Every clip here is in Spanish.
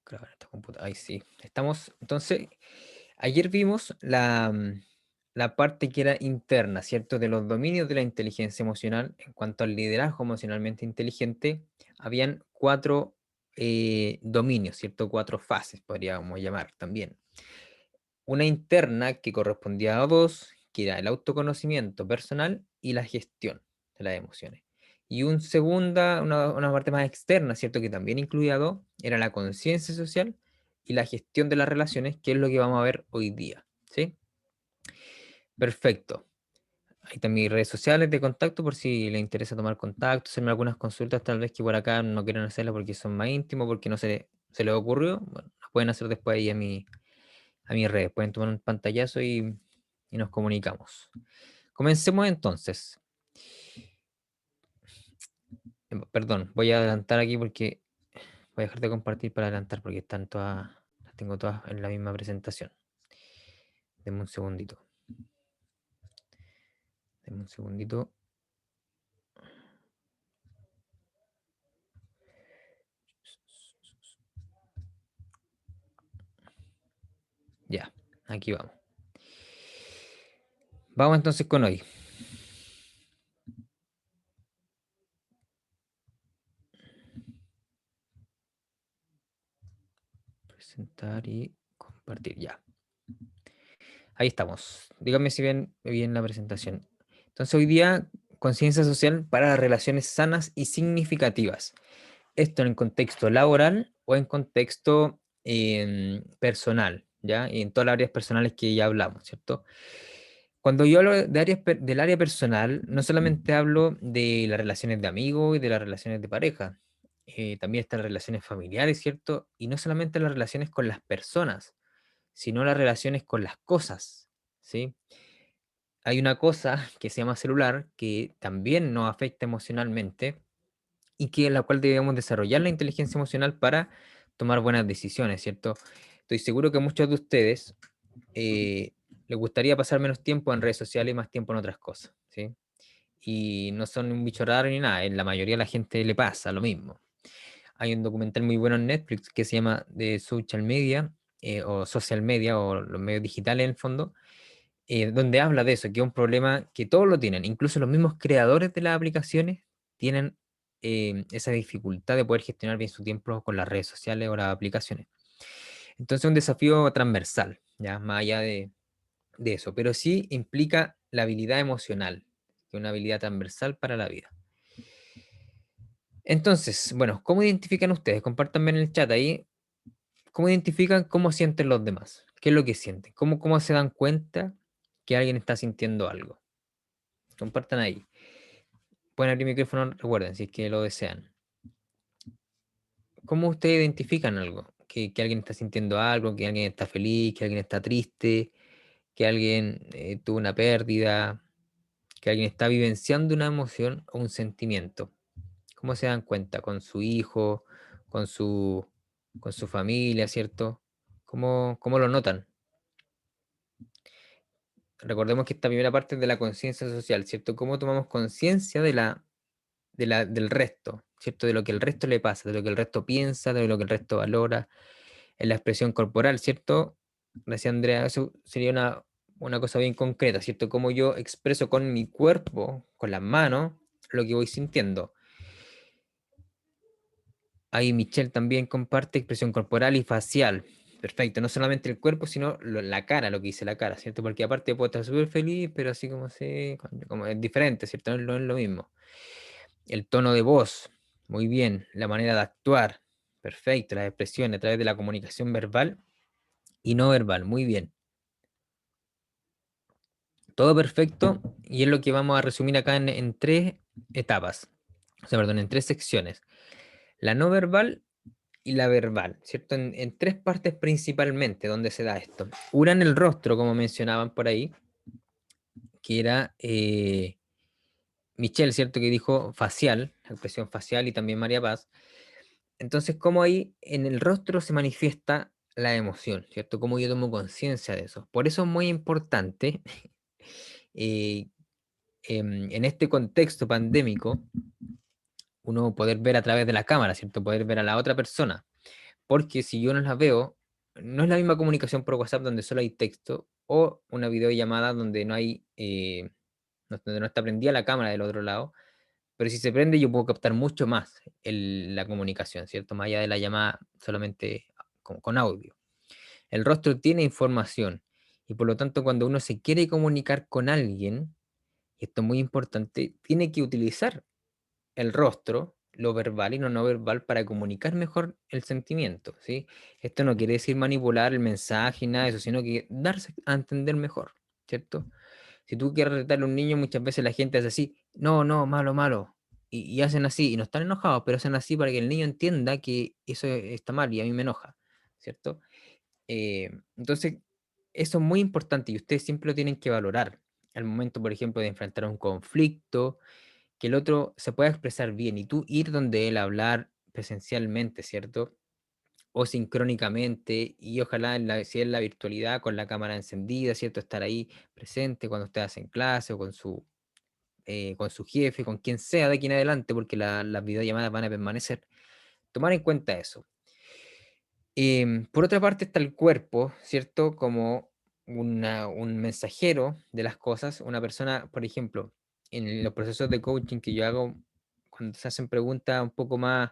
Grabar esta computadora. Ahí sí. Estamos. Entonces, ayer vimos la parte que era interna, ¿cierto? De los dominios de la inteligencia emocional. En cuanto al liderazgo emocionalmente inteligente, habían cuatro dominios, ¿cierto? Cuatro fases, podríamos llamar también. Una interna que correspondía a dos, que era el autoconocimiento personal y la gestión de las emociones. Y una parte más externa, ¿cierto? Que también incluía dos, era la conciencia social y la gestión de las relaciones, que es lo que vamos a ver hoy día, ¿sí? Perfecto. Ahí están mis redes sociales de contacto por si les interesa tomar contacto, hacerme algunas consultas, tal vez que por acá no quieran hacerlas porque son más íntimos, porque no se les ocurrió. Bueno, las pueden hacer después ahí a mis redes. Pueden tomar un pantallazo y nos comunicamos. Comencemos entonces. Perdón, voy a adelantar aquí porque voy a dejar de compartir para adelantar porque están todas, las tengo todas en la misma presentación. Denme un segundito. Denme un segundito. Ya, aquí vamos. Vamos entonces con hoy. Presentar y compartir, ya. Ahí estamos. Díganme si ven bien la presentación. Entonces hoy día, conciencia social para las relaciones sanas y significativas. Esto en el contexto laboral o en contexto personal, ¿ya? Y en todas las áreas personales que ya hablamos, ¿cierto? Cuando yo hablo de del área personal, no solamente hablo de las relaciones de amigos y de las relaciones de pareja, también están las relaciones familiares, ¿cierto? Y no solamente las relaciones con las personas, sino las relaciones con las cosas, ¿sí? Hay una cosa que se llama celular que también nos afecta emocionalmente y que en la cual debemos desarrollar la inteligencia emocional para tomar buenas decisiones, ¿cierto? Estoy seguro que muchos de ustedes eh, les gustaría pasar menos tiempo en redes sociales y más tiempo en otras cosas, ¿sí? Y no son un bicho raro ni nada, en la mayoría de la gente le pasa lo mismo. Hay un documental muy bueno en Netflix que se llama The Social Media, o Social Media, o los medios digitales en el fondo, donde habla de eso, que es un problema que todos lo tienen, incluso los mismos creadores de las aplicaciones tienen esa dificultad de poder gestionar bien su tiempo con las redes sociales o las aplicaciones. Entonces es un desafío transversal, ya más allá de eso, pero sí implica la habilidad emocional, que es una habilidad transversal para la vida. Entonces, bueno, ¿cómo identifican ustedes? Compártanme en el chat ahí, ¿cómo identifican cómo sienten los demás? ¿Qué es lo que sienten? ¿Cómo se dan cuenta que alguien está sintiendo algo? Compartan ahí. Pueden abrir micrófono, recuerden, si es que lo desean. ¿Cómo ustedes identifican algo? Que alguien está sintiendo algo, que alguien está feliz, que alguien está triste, que alguien tuvo una pérdida, que alguien está vivenciando una emoción o un sentimiento. ¿Cómo se dan cuenta? ¿Con su hijo, con su, con su familia, ¿cierto? ¿Cómo lo notan? Recordemos que esta primera parte es de la conciencia social, ¿cierto? ¿Cómo tomamos conciencia del resto, ¿cierto? De lo que el resto le pasa, de lo que el resto piensa, de lo que el resto valora, en la expresión corporal, ¿cierto? Decía Andrea, eso sería una cosa bien concreta, ¿cierto? Cómo yo expreso con mi cuerpo, con las manos, lo que voy sintiendo. Ahí Michelle también comparte expresión corporal y facial. Perfecto, no solamente el cuerpo, sino la cara, lo que dice la cara, ¿cierto? Porque aparte puedo estar súper feliz, pero así como es diferente, ¿cierto? No es lo mismo. El tono de voz, muy bien. La manera de actuar, perfecto. Las expresiones a través de la comunicación verbal y no verbal, muy bien. Todo perfecto y es lo que vamos a resumir acá en tres etapas, o sea, perdón, en tres secciones. La no verbal y la verbal, ¿cierto? En tres partes principalmente donde se da esto. Una en el rostro, como mencionaban por ahí, que era Michelle, ¿cierto? Que dijo facial, la expresión facial y también María Paz. Entonces, cómo ahí en el rostro se manifiesta la emoción, ¿cierto? Cómo yo tomo conciencia de eso. Por eso es muy importante eh, en este contexto pandémico, uno poder ver a través de la cámara, ¿cierto? Poder ver a la otra persona. porque si yo no las veo, no es la misma comunicación por WhatsApp donde solo hay texto o una videollamada donde no hay, donde no está prendida la cámara del otro lado, pero si se prende yo puedo captar mucho más la comunicación, ¿cierto? Más allá de la llamada solamente con audio. El rostro tiene información y por lo tanto cuando uno se quiere comunicar con alguien, y esto es muy importante, tiene que utilizar el rostro, lo verbal y lo no verbal para comunicar mejor el sentimiento, ¿sí? Esto no quiere decir manipular el mensaje y nada de eso, sino que darse a entender mejor, ¿cierto? Si tú quieres retarle a un niño, muchas veces la gente hace así, no, no, malo, malo, y hacen así, y no están enojados, pero hacen así para que el niño entienda que eso está mal y a mí me enoja, ¿cierto? Entonces, eso es muy importante y ustedes siempre lo tienen que valorar al momento, por ejemplo, de enfrentar un conflicto, que el otro se pueda expresar bien y tú ir donde él a hablar presencialmente, ¿cierto? O sincrónicamente y ojalá si es la virtualidad con la cámara encendida, ¿cierto? Estar ahí presente cuando ustedes hacen clase o con su jefe, con quien sea de aquí en adelante, porque las videollamadas van a permanecer. Tomar en cuenta eso. Por otra parte está el cuerpo, ¿cierto? Como un mensajero de las cosas, una persona, por ejemplo, en los procesos de coaching que yo hago, cuando se hacen preguntas un poco más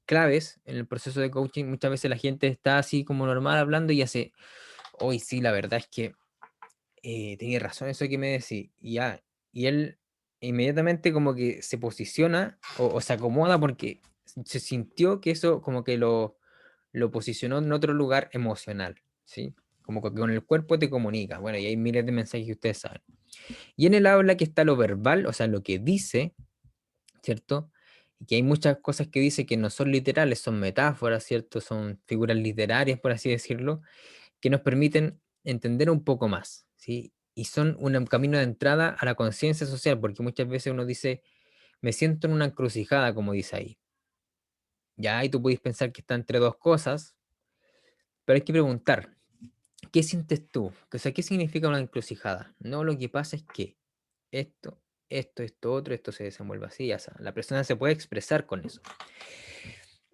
claves en el proceso de coaching, muchas veces la gente está así como normal hablando y hace, hoy sí, la verdad es que tenía razón eso que me decís, y ya, y él inmediatamente como que se posiciona o se acomoda porque se sintió que eso como que lo posicionó en otro lugar emocional, ¿sí? Como que con el cuerpo te comunica. Bueno, y hay miles de mensajes que ustedes saben. Y en el habla que está lo verbal, o sea, lo que dice, ¿cierto? Y que hay muchas cosas que dice que no son literales, son metáforas, ¿cierto? Son figuras literarias, por así decirlo, que nos permiten entender un poco más, ¿sí? Y son un camino de entrada a la conciencia social, porque muchas veces uno dice, me siento en una encrucijada, como dice ahí. Ya, y tú puedes pensar que está entre dos cosas, pero hay que preguntar, ¿qué sientes tú? O sea, ¿qué significa una encrucijada? No, lo que pasa es que esto, esto, otro, esto se desenvuelve así, ya sea. La persona se puede expresar con eso.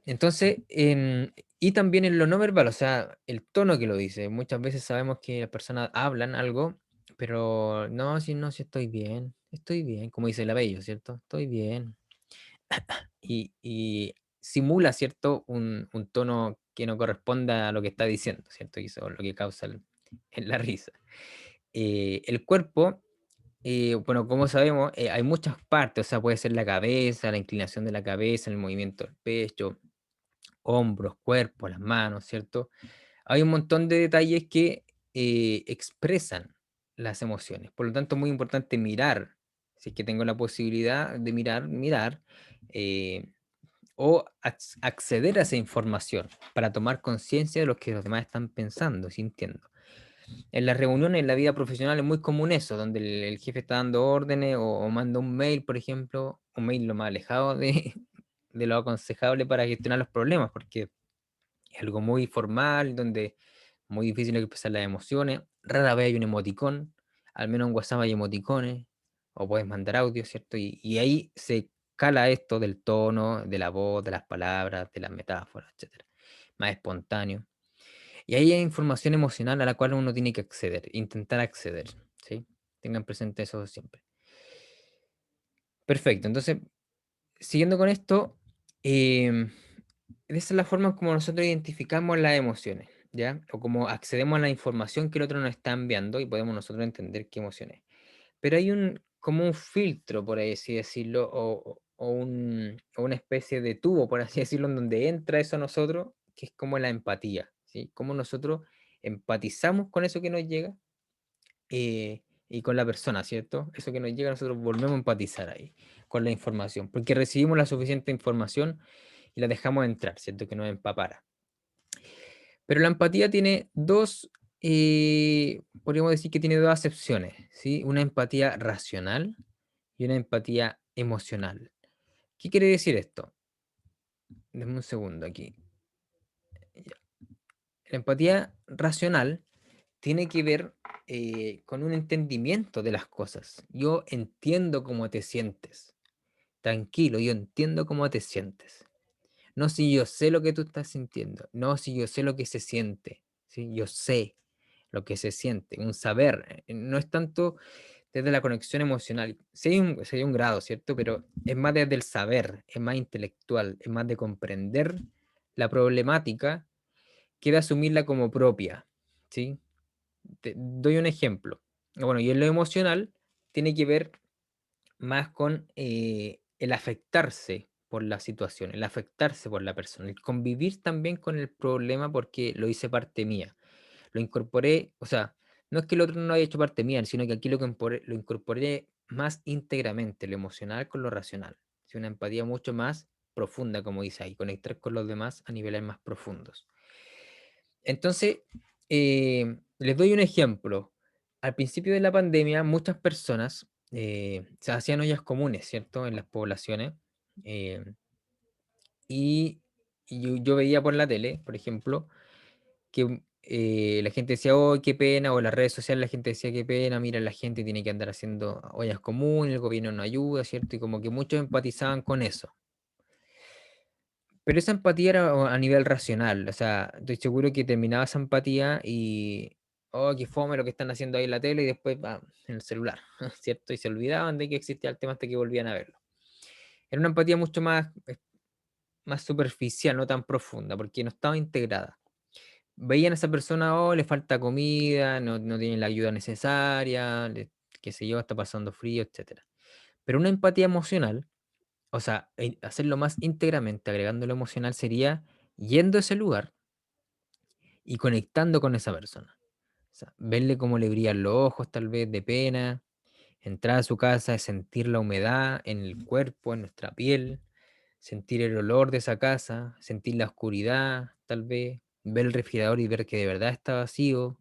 Entonces, y también en lo no verbal, o sea, el tono que lo dice. Muchas veces sabemos que las personas hablan algo, pero no, si no, si estoy bien, como dice el Abello, ¿cierto? Estoy bien. Y simula, ¿cierto? Un tono que no corresponda a lo que está diciendo, ¿cierto? Y eso es lo que causa la risa. El cuerpo, bueno, como sabemos, hay muchas partes, o sea, puede ser la cabeza, la inclinación de la cabeza, el movimiento del pecho, hombros, cuerpo, las manos, ¿cierto? Hay un montón de detalles que expresan las emociones. Por lo tanto, es muy importante mirar, si es que tengo la posibilidad de mirar, eh, o acceder a esa información para tomar conciencia de lo que los demás están pensando, sintiendo. En las reuniones, en la vida profesional es muy común eso, donde el jefe está dando órdenes o manda un mail, por ejemplo, un mail lo más alejado de lo aconsejable para gestionar los problemas, porque es algo muy formal, donde muy difícil expresar las emociones. Rara vez hay un emoticón, al menos en WhatsApp hay emoticones, o puedes mandar audio, ¿cierto? Y ahí se cala esto del tono, de la voz, de las palabras, de las metáforas, etcétera. Más espontáneo. Y ahí hay información emocional a la cual uno tiene que acceder, intentar acceder, ¿sí? Tengan presente eso siempre. Perfecto, entonces, siguiendo con esto, em, esa es la forma como nosotros identificamos las emociones, ¿ya? O como accedemos a la información que el otro nos está enviando y podemos nosotros entender qué emociones. Pero hay como un filtro, por así decirlo, o una especie de tubo, por así decirlo, en donde entra eso a nosotros, que es como la empatía, ¿sí? Cómo nosotros empatizamos con eso que nos llega y con la persona, ¿cierto? Eso que nos llega, nosotros volvemos a empatizar ahí con la información, porque recibimos la suficiente información y la dejamos entrar, ¿cierto? Que nos empapara. Pero la empatía tiene podríamos decir que tiene dos acepciones, ¿sí? Una empatía racional y una empatía emocional. ¿Qué quiere decir esto? Denme un segundo aquí. Ya. La empatía racional tiene que ver con un entendimiento de las cosas. Yo entiendo cómo te sientes. Tranquilo, yo entiendo cómo te sientes. No si yo sé lo que tú estás sintiendo, no si yo sé lo que se siente, ¿sí? Yo sé lo que se siente, un saber, no es tanto desde la conexión emocional. Sí hay un grado, ¿cierto? Pero es más desde el saber, es más intelectual, es más de comprender la problemática que de asumirla como propia, ¿sí? Te doy un ejemplo. Bueno, y en lo emocional tiene que ver más con el afectarse por la situación, el afectarse por la persona, el convivir también con el problema porque lo hice parte mía. Lo incorporé, o sea, no es que el otro no haya hecho parte mía, sino que aquí lo incorporé más íntegramente, lo emocional con lo racional. Es una empatía mucho más profunda, como dice ahí, conectar con los demás a niveles más profundos. Entonces, les doy un ejemplo. Al principio de la pandemia, muchas personas se hacían ollas comunes, ¿cierto? En las poblaciones. eh, y yo veía por la tele, por ejemplo, que la gente decía, oh, qué pena, o en las redes sociales la gente decía, qué pena, mira, la gente tiene que andar haciendo ollas comunes, el gobierno no ayuda, ¿cierto? Y como que muchos empatizaban con eso. Pero esa empatía era a nivel racional, o sea, estoy seguro que terminaba esa empatía y, oh, qué fome lo que están haciendo ahí en la tele y después va en el celular, ¿cierto? Y se olvidaban de que existía el tema hasta que volvían a verlo. Era una empatía mucho más, más superficial, no tan profunda, porque no estaba integrada. Veían a esa persona, oh, le falta comida, no tiene la ayuda necesaria, qué sé yo, está pasando frío, etcétera. Pero una empatía emocional, o sea, hacerlo más íntegramente, agregando lo emocional, sería yendo a ese lugar y conectando con esa persona. O sea, verle cómo le brillan los ojos, tal vez de pena, entrar a su casa, sentir la humedad en el cuerpo, en nuestra piel, sentir el olor de esa casa, sentir la oscuridad, tal vez, ver el refrigerador y ver que de verdad está vacío,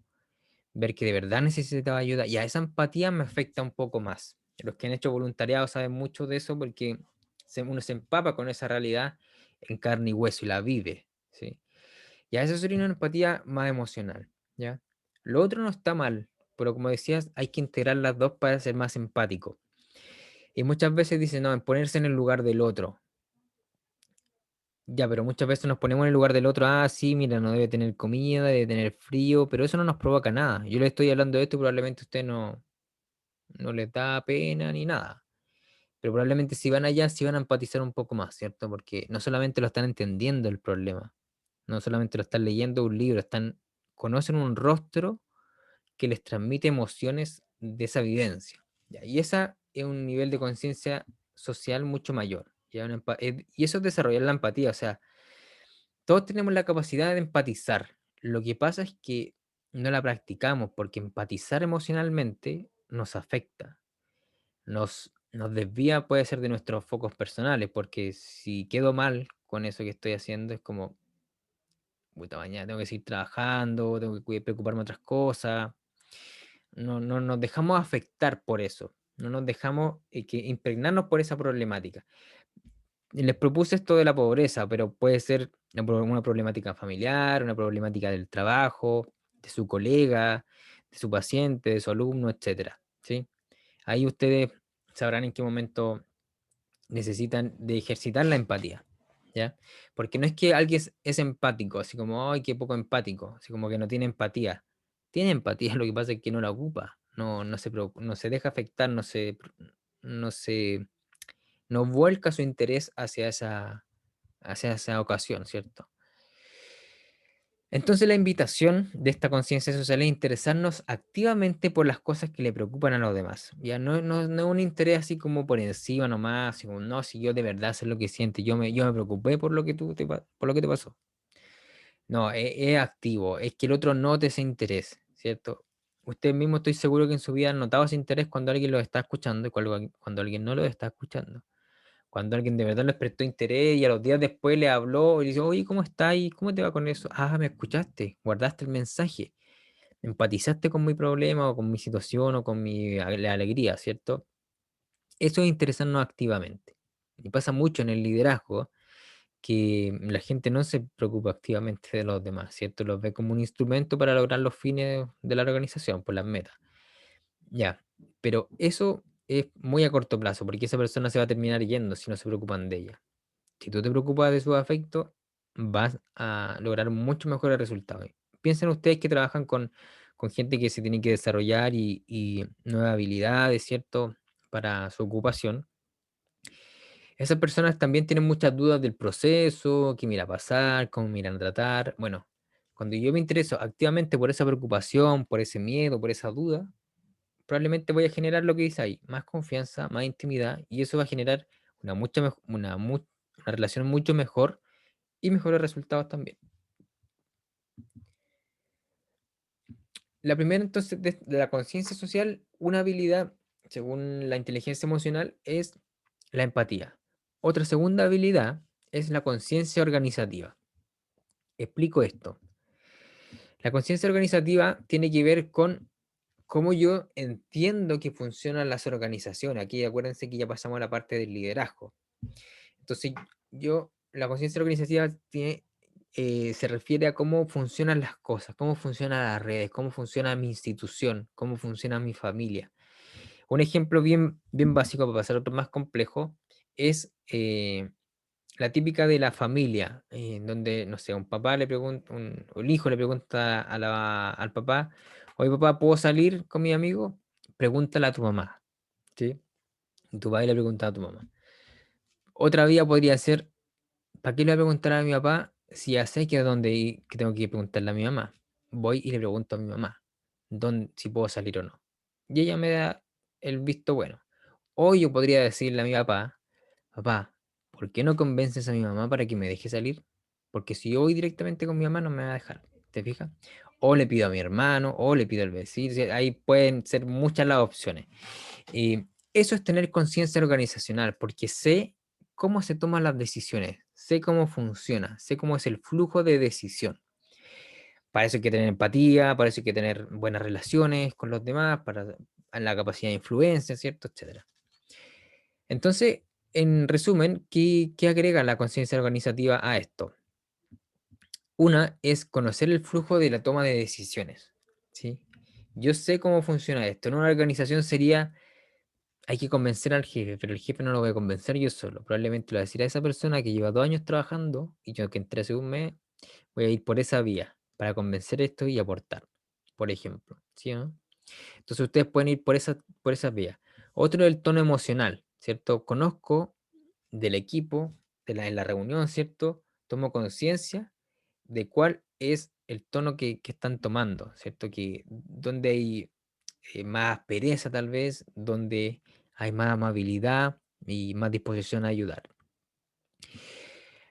ver que de verdad necesitaba ayuda. Y a esa empatía me afecta un poco más. Los que han hecho voluntariado saben mucho de eso porque uno se empapa con esa realidad en carne y hueso y la vive, ¿sí? Y a eso sería una empatía más emocional, ¿ya? Lo otro no está mal, pero como decías, hay que integrar las dos para ser más empático. Y muchas veces dicen, no, en ponerse en el lugar del otro. Ya, pero muchas veces nos ponemos en el lugar del otro, ah, sí, mira, no debe tener comida, debe tener frío, pero eso no nos provoca nada. Yo le estoy hablando de esto y probablemente usted no les da pena ni nada. Pero probablemente si van allá, sí van a empatizar un poco más, ¿cierto? Porque no solamente lo están entendiendo el problema, no solamente lo están leyendo un libro, conocen un rostro que les transmite emociones de esa vivencia. ¿Ya? Y esa es un nivel de conciencia social mucho mayor. ¿Ya? Y eso es desarrollar la empatía. O sea, todos tenemos la capacidad de empatizar. Lo que pasa es que no la practicamos porque empatizar emocionalmente nos afecta, nos desvía, puede ser de nuestros focos personales, porque si quedo mal con eso que estoy haciendo, es como, puta, mañana tengo que seguir trabajando, tengo que preocuparme de otras cosas. No nos dejamos afectar por eso, no nos dejamos que impregnarnos por esa problemática. Y les propuse esto de la pobreza, pero puede ser una problemática familiar, una problemática del trabajo, de su colega, de su paciente, de su alumno, etcétera, ¿sí? Ahí ustedes sabrán en qué momento necesitan de ejercitar la empatía, ¿ya? Porque no es que alguien es empático, así como, ay, qué poco empático, así como que no tiene empatía. Tiene empatía, lo que pasa es que no la ocupa, no se deja afectar, no se, no vuelca su interés hacia esa ocasión, ¿cierto? Entonces la invitación de esta conciencia social es interesarnos activamente por las cosas que le preocupan a los demás. Ya no es un interés así como por encima nomás, así como, no, si yo de verdad sé lo que siente, yo me preocupé por lo que por lo que te pasó. No, es activo, es que el otro note ese interés, ¿cierto? Usted mismo estoy seguro que en su vida han notado ese interés cuando alguien lo está escuchando y cuando alguien no lo está escuchando. Cuando alguien de verdad les prestó interés y a los días después le habló y dice, oye, ¿cómo estás? ¿Y cómo te va con eso? Ah, me escuchaste, guardaste el mensaje, empatizaste con mi problema o con mi situación o con la alegría, ¿cierto? Eso es interesarnos activamente. Y pasa mucho en el liderazgo que la gente no se preocupa activamente de los demás, ¿cierto? Los ve como un instrumento para lograr los fines de la organización, por las metas. Ya, pero eso es muy a corto plazo, porque esa persona se va a terminar yendo si no se preocupan de ella. Si tú te preocupas de sus afectos, vas a lograr mucho mejores resultados. Piensen ustedes que trabajan con gente que se tiene que desarrollar y nuevas habilidades, ¿cierto? Para su ocupación. Esas personas también tienen muchas dudas del proceso, qué me irá a pasar, cómo me irán a tratar. Bueno, cuando yo me intereso activamente por esa preocupación, por ese miedo, por esa duda, probablemente voy a generar lo que dice ahí, más confianza, más intimidad, y eso va a generar una relación mucho mejor y mejores resultados también. La primera, entonces, de la conciencia social, una habilidad, según la inteligencia emocional, es la empatía. Otra segunda habilidad es la conciencia organizativa. Explico esto. La conciencia organizativa tiene que ver con cómo yo entiendo que funcionan las organizaciones. Aquí acuérdense que ya pasamos a la parte del liderazgo. Entonces, la conciencia organizativa se refiere a cómo funcionan las cosas, cómo funcionan las redes, cómo funciona mi institución, cómo funciona mi familia. Un ejemplo bien, bien básico para pasar a otro más complejo es la típica de la familia, en donde, no sé, un papá le pregunta, el hijo le pregunta al papá, oye papá, ¿puedo salir con mi amigo? Pregúntale a tu mamá, ¿sí? Y tu padre le pregunta a tu mamá. Otra vía podría ser, ¿para qué le voy a preguntar a mi papá si ya sé que que tengo que preguntarle a mi mamá? Voy y le pregunto a mi mamá si puedo salir o no. Y ella me da el visto bueno. O yo podría decirle a mi papá, papá, ¿por qué no convences a mi mamá para que me deje salir? Porque si yo voy directamente con mi mamá no me va a dejar, ¿te fijas? O le pido a mi hermano, o le pido al vecino, ahí pueden ser muchas las opciones. Y eso es tener conciencia organizacional, porque sé cómo se toman las decisiones, sé cómo funciona, sé cómo es el flujo de decisión. Para eso hay que tener empatía, para eso hay que tener buenas relaciones con los demás, para la capacidad de influencia, ¿cierto? Etcétera. Entonces, en resumen, ¿qué agrega la conciencia organizativa a esto? Una es conocer el flujo de la toma de decisiones, ¿sí? Yo sé cómo funciona esto. En una organización sería, hay que convencer al jefe, pero el jefe no lo voy a convencer yo solo. Probablemente lo voy a decir a esa persona que lleva 2 años trabajando y yo que entré hace un mes, voy a ir por esa vía para convencer esto y aportar, por ejemplo, ¿sí o no? Entonces ustedes pueden ir por esas vías. Otro es el tono emocional, ¿cierto? Conozco del equipo, en la reunión, ¿cierto? Tomo conciencia de cuál es el tono que están tomando, ¿cierto? Que donde hay más pereza tal vez, donde hay más amabilidad y más disposición a ayudar.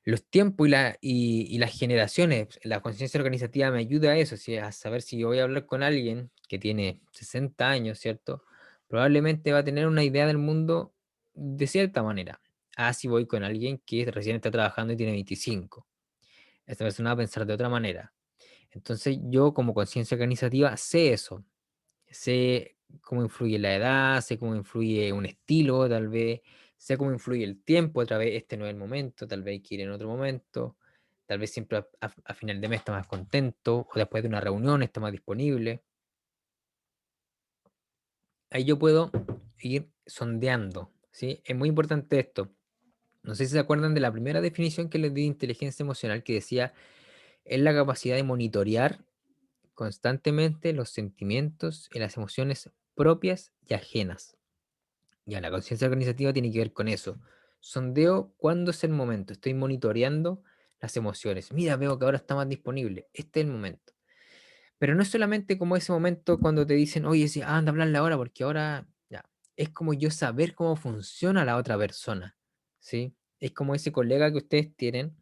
Los tiempos y las generaciones, la conciencia organizativa me ayuda a eso, ¿sí? A saber si yo voy a hablar con alguien que tiene 60 años, ¿cierto? Probablemente va a tener una idea del mundo de cierta manera. Si voy con alguien que recién está trabajando y tiene 25. Esta persona va a pensar de otra manera. Entonces yo como conciencia organizativa sé eso, sé cómo influye la edad, sé cómo influye un estilo, tal vez, sé cómo influye el tiempo, otra vez este no es el momento, tal vez hay que ir en otro momento, tal vez siempre a final de mes está más contento, o después de una reunión está más disponible. Ahí yo puedo ir sondeando, ¿sí? Es muy importante esto. No sé si se acuerdan de la primera definición que les di de inteligencia emocional que decía, es la capacidad de monitorear constantemente los sentimientos y las emociones propias y ajenas. Ya, la conciencia organizativa tiene que ver con eso. Sondeo cuándo es el momento. Estoy monitoreando las emociones. Mira, veo que ahora está más disponible. Este es el momento. Pero no es solamente como ese momento cuando te dicen, oye, sí, anda a hablarle ahora porque ahora, ya. Es como yo saber cómo funciona la otra persona, ¿sí? Es como ese colega que ustedes tienen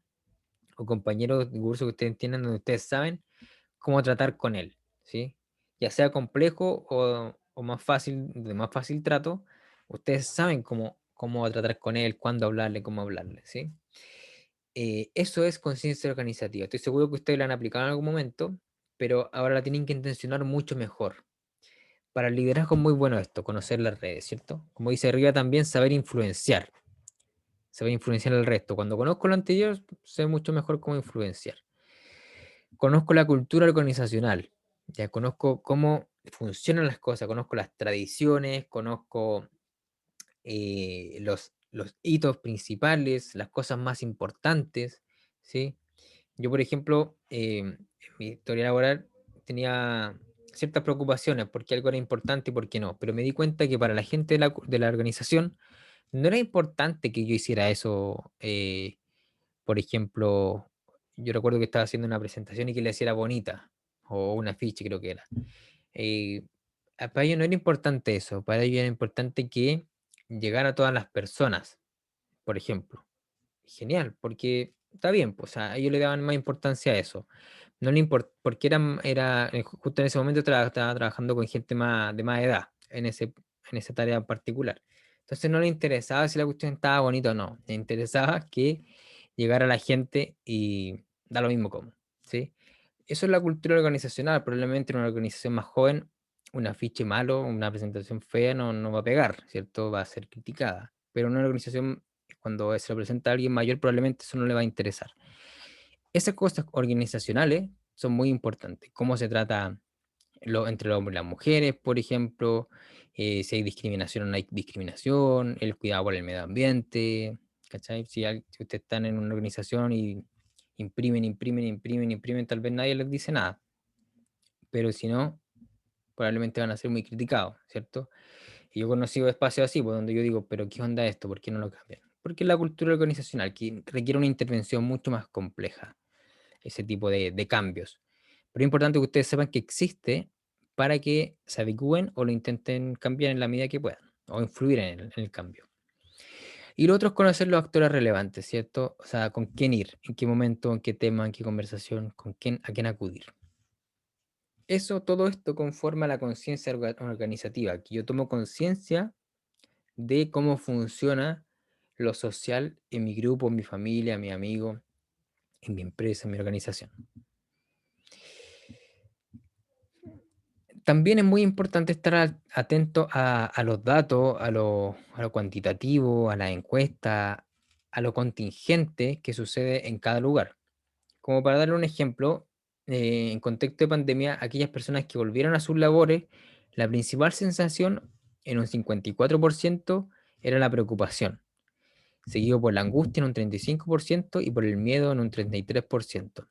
o compañero de curso que ustedes tienen donde ustedes saben cómo tratar con él, ¿sí? Ya sea complejo o más fácil, de más fácil trato, ustedes saben cómo tratar con él, cuándo hablarle, cómo hablarle, ¿sí? Eso es conciencia organizativa. Estoy seguro que ustedes la han aplicado en algún momento, pero ahora la tienen que intencionar mucho mejor. Para el liderazgo es muy bueno esto, conocer las redes, ¿cierto? Como dice arriba también, saber influenciar al resto. Cuando conozco lo anterior, sé mucho mejor cómo influenciar. Conozco la cultura organizacional, ya conozco cómo funcionan las cosas, conozco las tradiciones, conozco los hitos principales, las cosas más importantes, ¿sí? Yo, por ejemplo, en mi historia laboral tenía ciertas preocupaciones, porque algo era importante y por qué no, pero me di cuenta que para la gente de la organización no era importante que yo hiciera eso. Por ejemplo, yo recuerdo que estaba haciendo una presentación y que le hiciera bonita, o un afiche creo que era. Eh, para ellos no era importante eso, para ellos era importante que llegara a todas las personas, por ejemplo. Genial, porque está bien, pues, o sea, ellos le daban más importancia a eso. No le importa, porque justo en ese momento estaba trabajando con gente de más edad, en esa tarea en particular. Entonces no le interesaba si la cuestión estaba bonita o no, le interesaba que llegara la gente y da lo mismo cómo, ¿sí? Eso es la cultura organizacional. Probablemente en una organización más joven, un afiche malo, una presentación fea no va a pegar, ¿cierto? Va a ser criticada. Pero en una organización, cuando se lo presenta a alguien mayor, probablemente eso no le va a interesar. Esas cosas organizacionales son muy importantes. Cómo se trata entre los hombres y las mujeres, por ejemplo, si hay discriminación o no hay discriminación, el cuidado por el medio ambiente, ¿cachai? Si ustedes están en una organización y imprimen, tal vez nadie les dice nada, pero si no, probablemente van a ser muy criticados, ¿cierto? Y yo he conocido espacios así, pues, donde yo digo, pero ¿qué onda esto? ¿Por qué no lo cambian? Porque es la cultura organizacional, que requiere una intervención mucho más compleja, ese tipo de cambios. Pero es importante que ustedes sepan que existe para que se adecúen o lo intenten cambiar en la medida que puedan, o influir en el cambio. Y lo otro es conocer los actores relevantes, ¿cierto? O sea, con quién ir, en qué momento, en qué tema, en qué conversación, a quién acudir. Todo esto conforma la conciencia organizativa, que yo tomo conciencia de cómo funciona lo social en mi grupo, en mi familia, en mi amigo, en mi empresa, en mi organización. También es muy importante estar atento a los datos, a lo cuantitativo, a la encuesta, a lo contingente que sucede en cada lugar. Como para darle un ejemplo, en contexto de pandemia, aquellas personas que volvieron a sus labores, la principal sensación en un 54% era la preocupación, seguido por la angustia en un 35% y por el miedo en un 33%.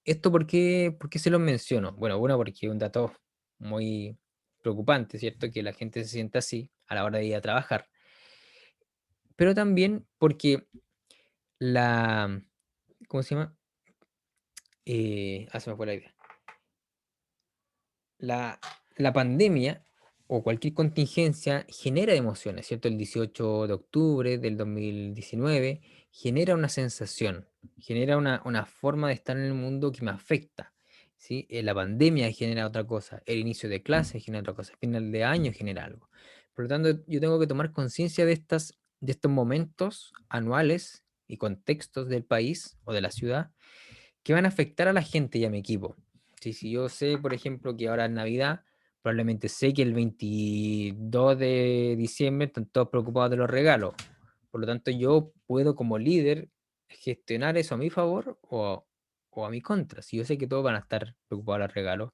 ¿Esto por qué se los menciono? Bueno, porque es un dato muy preocupante, ¿cierto? Que la gente se sienta así a la hora de ir a trabajar. Pero también porque la, ¿cómo se llama? Se me fue la idea. La, la pandemia o cualquier contingencia genera emociones, ¿cierto? El 18 de octubre del 2019 genera una sensación, genera una forma de estar en el mundo que me afecta, ¿sí? La pandemia genera otra cosa, el inicio de clases genera otra cosa, el final de año genera algo. Por lo tanto, yo tengo que tomar conciencia de estos momentos anuales y contextos del país o de la ciudad que van a afectar a la gente y a mi equipo. Si yo sé, por ejemplo, que ahora es Navidad, probablemente sé que el 22 de diciembre están todos preocupados de los regalos. Por lo tanto, yo puedo como líder gestionar eso a mi favor o a mi contra. Si yo sé que todos van a estar preocupados de los regalos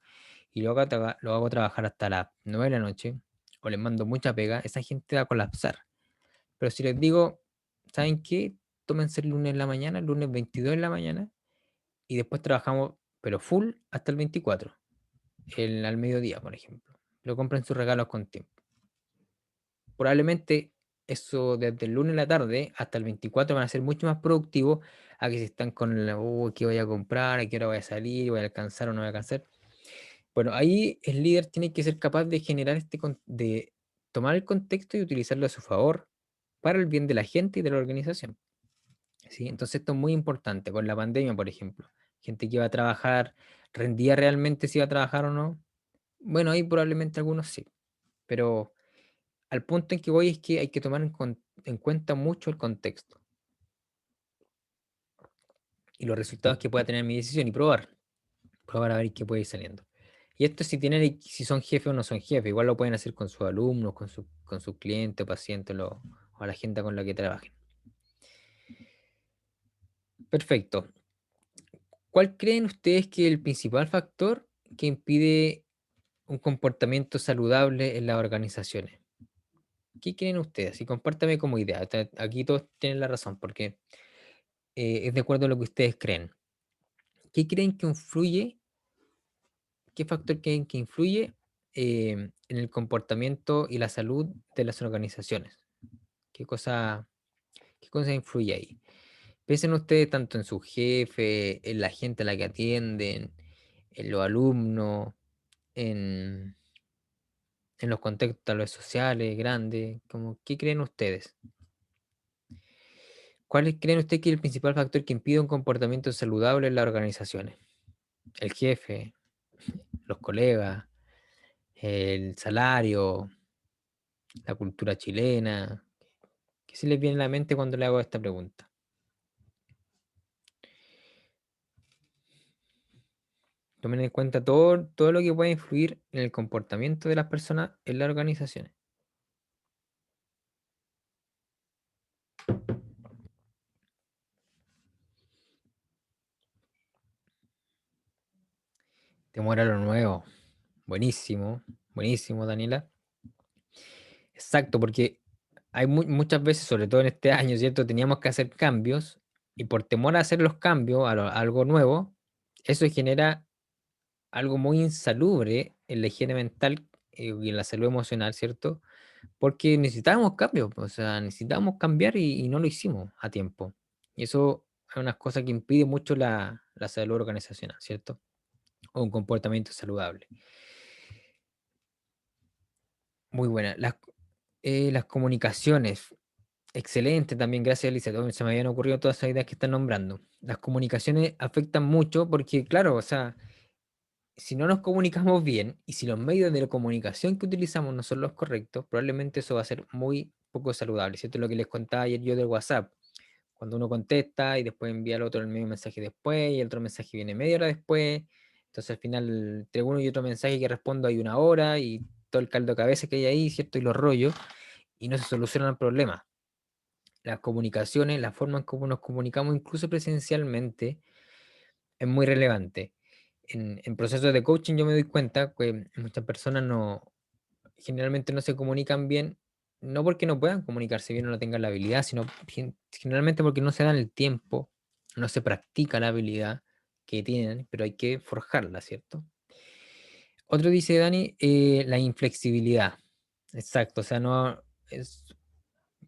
y lo hago trabajar hasta las 9 de la noche o les mando mucha pega, esa gente va a colapsar. Pero si les digo, ¿saben qué? Tómense el lunes en la mañana, el lunes 22 en la mañana, y después trabajamos, pero full hasta el 24, al mediodía, por ejemplo. Pero compren sus regalos con tiempo. Probablemente eso desde el lunes en la tarde hasta el 24 van a ser mucho más productivos a que si están con ¿qué voy a comprar? ¿A qué hora voy a salir? ¿Voy a alcanzar o no voy a alcanzar? Bueno, ahí el líder tiene que ser capaz de generar de tomar el contexto y utilizarlo a su favor para el bien de la gente y de la organización. ¿Sí? Entonces esto es muy importante. Con la pandemia, por ejemplo, gente que iba a trabajar, ¿rendía realmente si iba a trabajar o no? Bueno, ahí probablemente algunos sí, pero al punto en que voy es que hay que tomar en cuenta mucho el contexto y los resultados que pueda tener mi decisión y probar a ver qué puede ir saliendo. Y esto si son jefes o no son jefes, igual lo pueden hacer con sus alumnos, con sus clientes o pacientes o la gente con la que trabajen. Perfecto. ¿Cuál creen ustedes que es el principal factor que impide un comportamiento saludable en las organizaciones? ¿Qué creen ustedes? Y compártame como idea. Aquí todos tienen la razón, porque es de acuerdo a lo que ustedes creen. ¿Qué creen que influye? ¿Qué factor creen que influye en el comportamiento y la salud de las organizaciones? ¿Qué cosa, qué cosa influye ahí? Piensen ustedes tanto en su jefe, en la gente a la que atienden, en los alumnos, en, en los contextos tal vez sociales grandes, como, ¿qué creen ustedes? ¿Cuál creen ustedes que es el principal factor que impide un comportamiento saludable en las organizaciones? ¿El jefe, los colegas, el salario, la cultura chilena? ¿Qué se les viene a la mente cuando le hago esta pregunta? Tomen en cuenta todo lo que puede influir en el comportamiento de las personas en las organizaciones. Temor a lo nuevo. Buenísimo, buenísimo, Daniela. Exacto, porque hay muchas veces, sobre todo en este año, ¿cierto? Teníamos que hacer cambios y por temor a hacer los cambios a algo nuevo, eso genera algo muy insalubre en la higiene mental y en la salud emocional, ¿cierto? Porque necesitábamos cambios, o sea, necesitábamos cambiar y no lo hicimos a tiempo. Y eso es una cosa que impide mucho la salud organizacional, ¿cierto? O un comportamiento saludable. Muy buena. Las comunicaciones. Excelente también, gracias Elisa. Se me habían ocurrido todas esas ideas que están nombrando. Las comunicaciones afectan mucho porque, claro, o sea, si no nos comunicamos bien y si los medios de la comunicación que utilizamos no son los correctos, probablemente eso va a ser muy poco saludable, ¿cierto? Lo que les contaba ayer yo del WhatsApp. Cuando uno contesta y después envía al otro el mismo mensaje después y el otro mensaje viene media hora después. Entonces al final entre uno y otro mensaje que respondo hay una hora y todo el caldo de cabeza que hay ahí, ¿cierto? Y los rollos y no se solucionan el problema. Las comunicaciones, la forma en cómo nos comunicamos, incluso presencialmente, es muy relevante. En procesos de coaching yo me doy cuenta que muchas personas generalmente no se comunican bien, no porque no puedan comunicarse bien o no tengan la habilidad, sino generalmente porque no se dan el tiempo, no se practica la habilidad que tienen, pero hay que forjarla, ¿cierto? Otro dice Dani, la inflexibilidad. Exacto, o sea, no es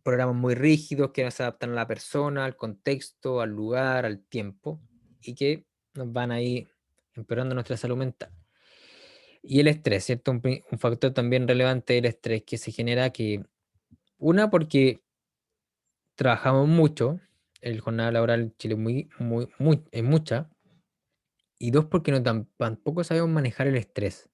programas muy rígidos que no se adaptan a la persona, al contexto, al lugar, al tiempo, y que nos van ahí empeorando nuestra salud mental. Y el estrés, ¿cierto? Un factor también relevante del estrés que se genera que, una, porque trabajamos mucho, el jornada laboral en Chile es es mucha, y dos, porque no tampoco sabemos manejar el estrés.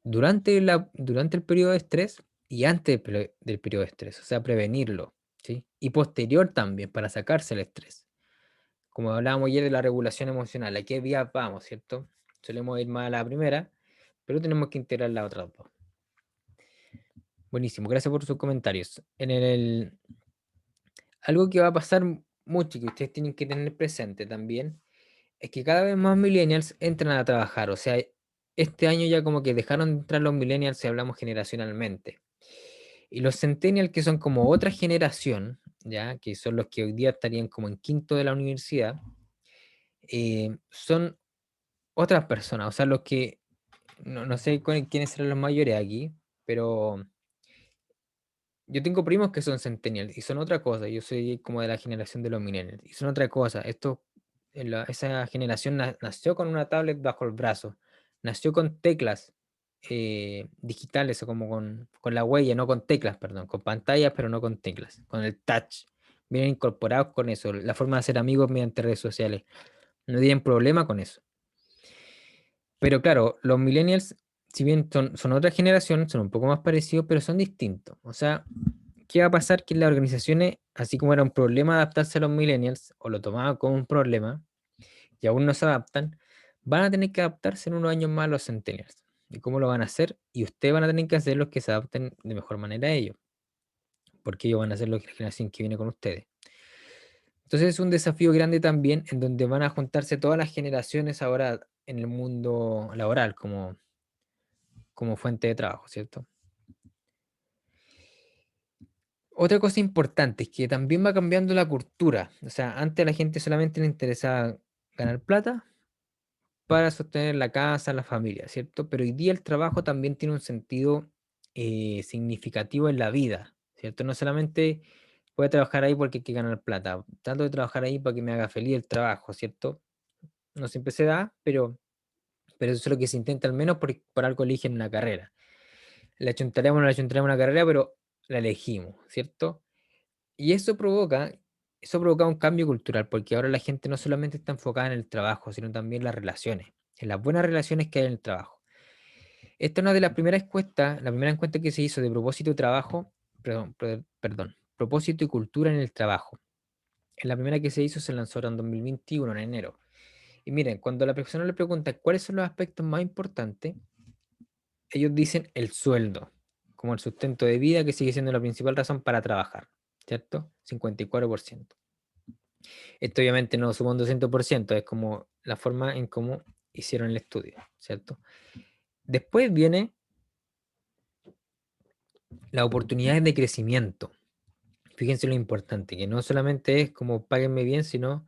Durante el periodo de estrés y antes del periodo de estrés, o sea, prevenirlo, ¿sí? Y posterior también, para sacarse el estrés. Como hablábamos ayer de la regulación emocional, ¿a qué vías vamos, cierto? Solemos ir más a la primera, pero tenemos que integrar las otras dos. Buenísimo, gracias por sus comentarios. Algo que va a pasar mucho y que ustedes tienen que tener presente también es que cada vez más millennials entran a trabajar. O sea, este año ya como que dejaron de entrar los millennials si hablamos generacionalmente. Y los centennials, que son como otra generación, ya, que son los que hoy día estarían como en quinto de la universidad, son otras personas. O sea, los que, no sé quiénes serán los mayores aquí, pero yo tengo primos que son centennials y son otra cosa. Yo soy como de la generación de los millennials y son otra cosa. Esa generación nació con una tablet bajo el brazo, nació con teclas digitales o como con la huella, no con teclas, perdón, con pantallas, pero no con teclas, con el touch. Vienen incorporados con eso, la forma de hacer amigos mediante redes sociales. No tienen problema con eso. Pero claro, los millennials, si bien son otra generación, son un poco más parecidos, pero son distintos. O sea, ¿qué va a pasar? Que las organizaciones, así como era un problema adaptarse a los millennials, o lo tomaban como un problema, y aún no se adaptan, van a tener que adaptarse en unos años más a los centennials. ¿Y cómo lo van a hacer? Y ustedes van a tener que hacer los que se adapten de mejor manera a ellos, porque ellos van a ser la generación que viene con ustedes. Entonces es un desafío grande también en donde van a juntarse todas las generaciones ahora en el mundo laboral como fuente de trabajo, ¿cierto? Otra cosa importante es que también va cambiando la cultura. O sea, antes a la gente solamente le interesaba ganar plata para sostener la casa, la familia, ¿cierto? Pero hoy día el trabajo también tiene un sentido significativo en la vida, ¿cierto? No solamente voy a trabajar ahí porque hay que ganar plata, trato de trabajar ahí para que me haga feliz el trabajo, ¿cierto? No siempre se da, pero eso es lo que se intenta al menos por algo eligen una carrera. La achuntaremos o no la achuntaremos una carrera, pero la elegimos, ¿cierto? Y eso provoca un cambio cultural, porque ahora la gente no solamente está enfocada en el trabajo, sino también en las relaciones, en las buenas relaciones que hay en el trabajo. Esta es una de las primeras encuestas, la primera encuesta que se hizo de propósito y trabajo, perdón, propósito y cultura en el trabajo. En la primera que se hizo se lanzó ahora en 2021, en enero. Y miren, cuando la persona le pregunta cuáles son los aspectos más importantes, ellos dicen el sueldo, como el sustento de vida, que sigue siendo la principal razón para trabajar, ¿cierto? 54%. Esto obviamente no suma un 200%, es como la forma en cómo hicieron el estudio, ¿cierto? Después viene las oportunidades de crecimiento. Fíjense lo importante, que no solamente es como páguenme bien, sino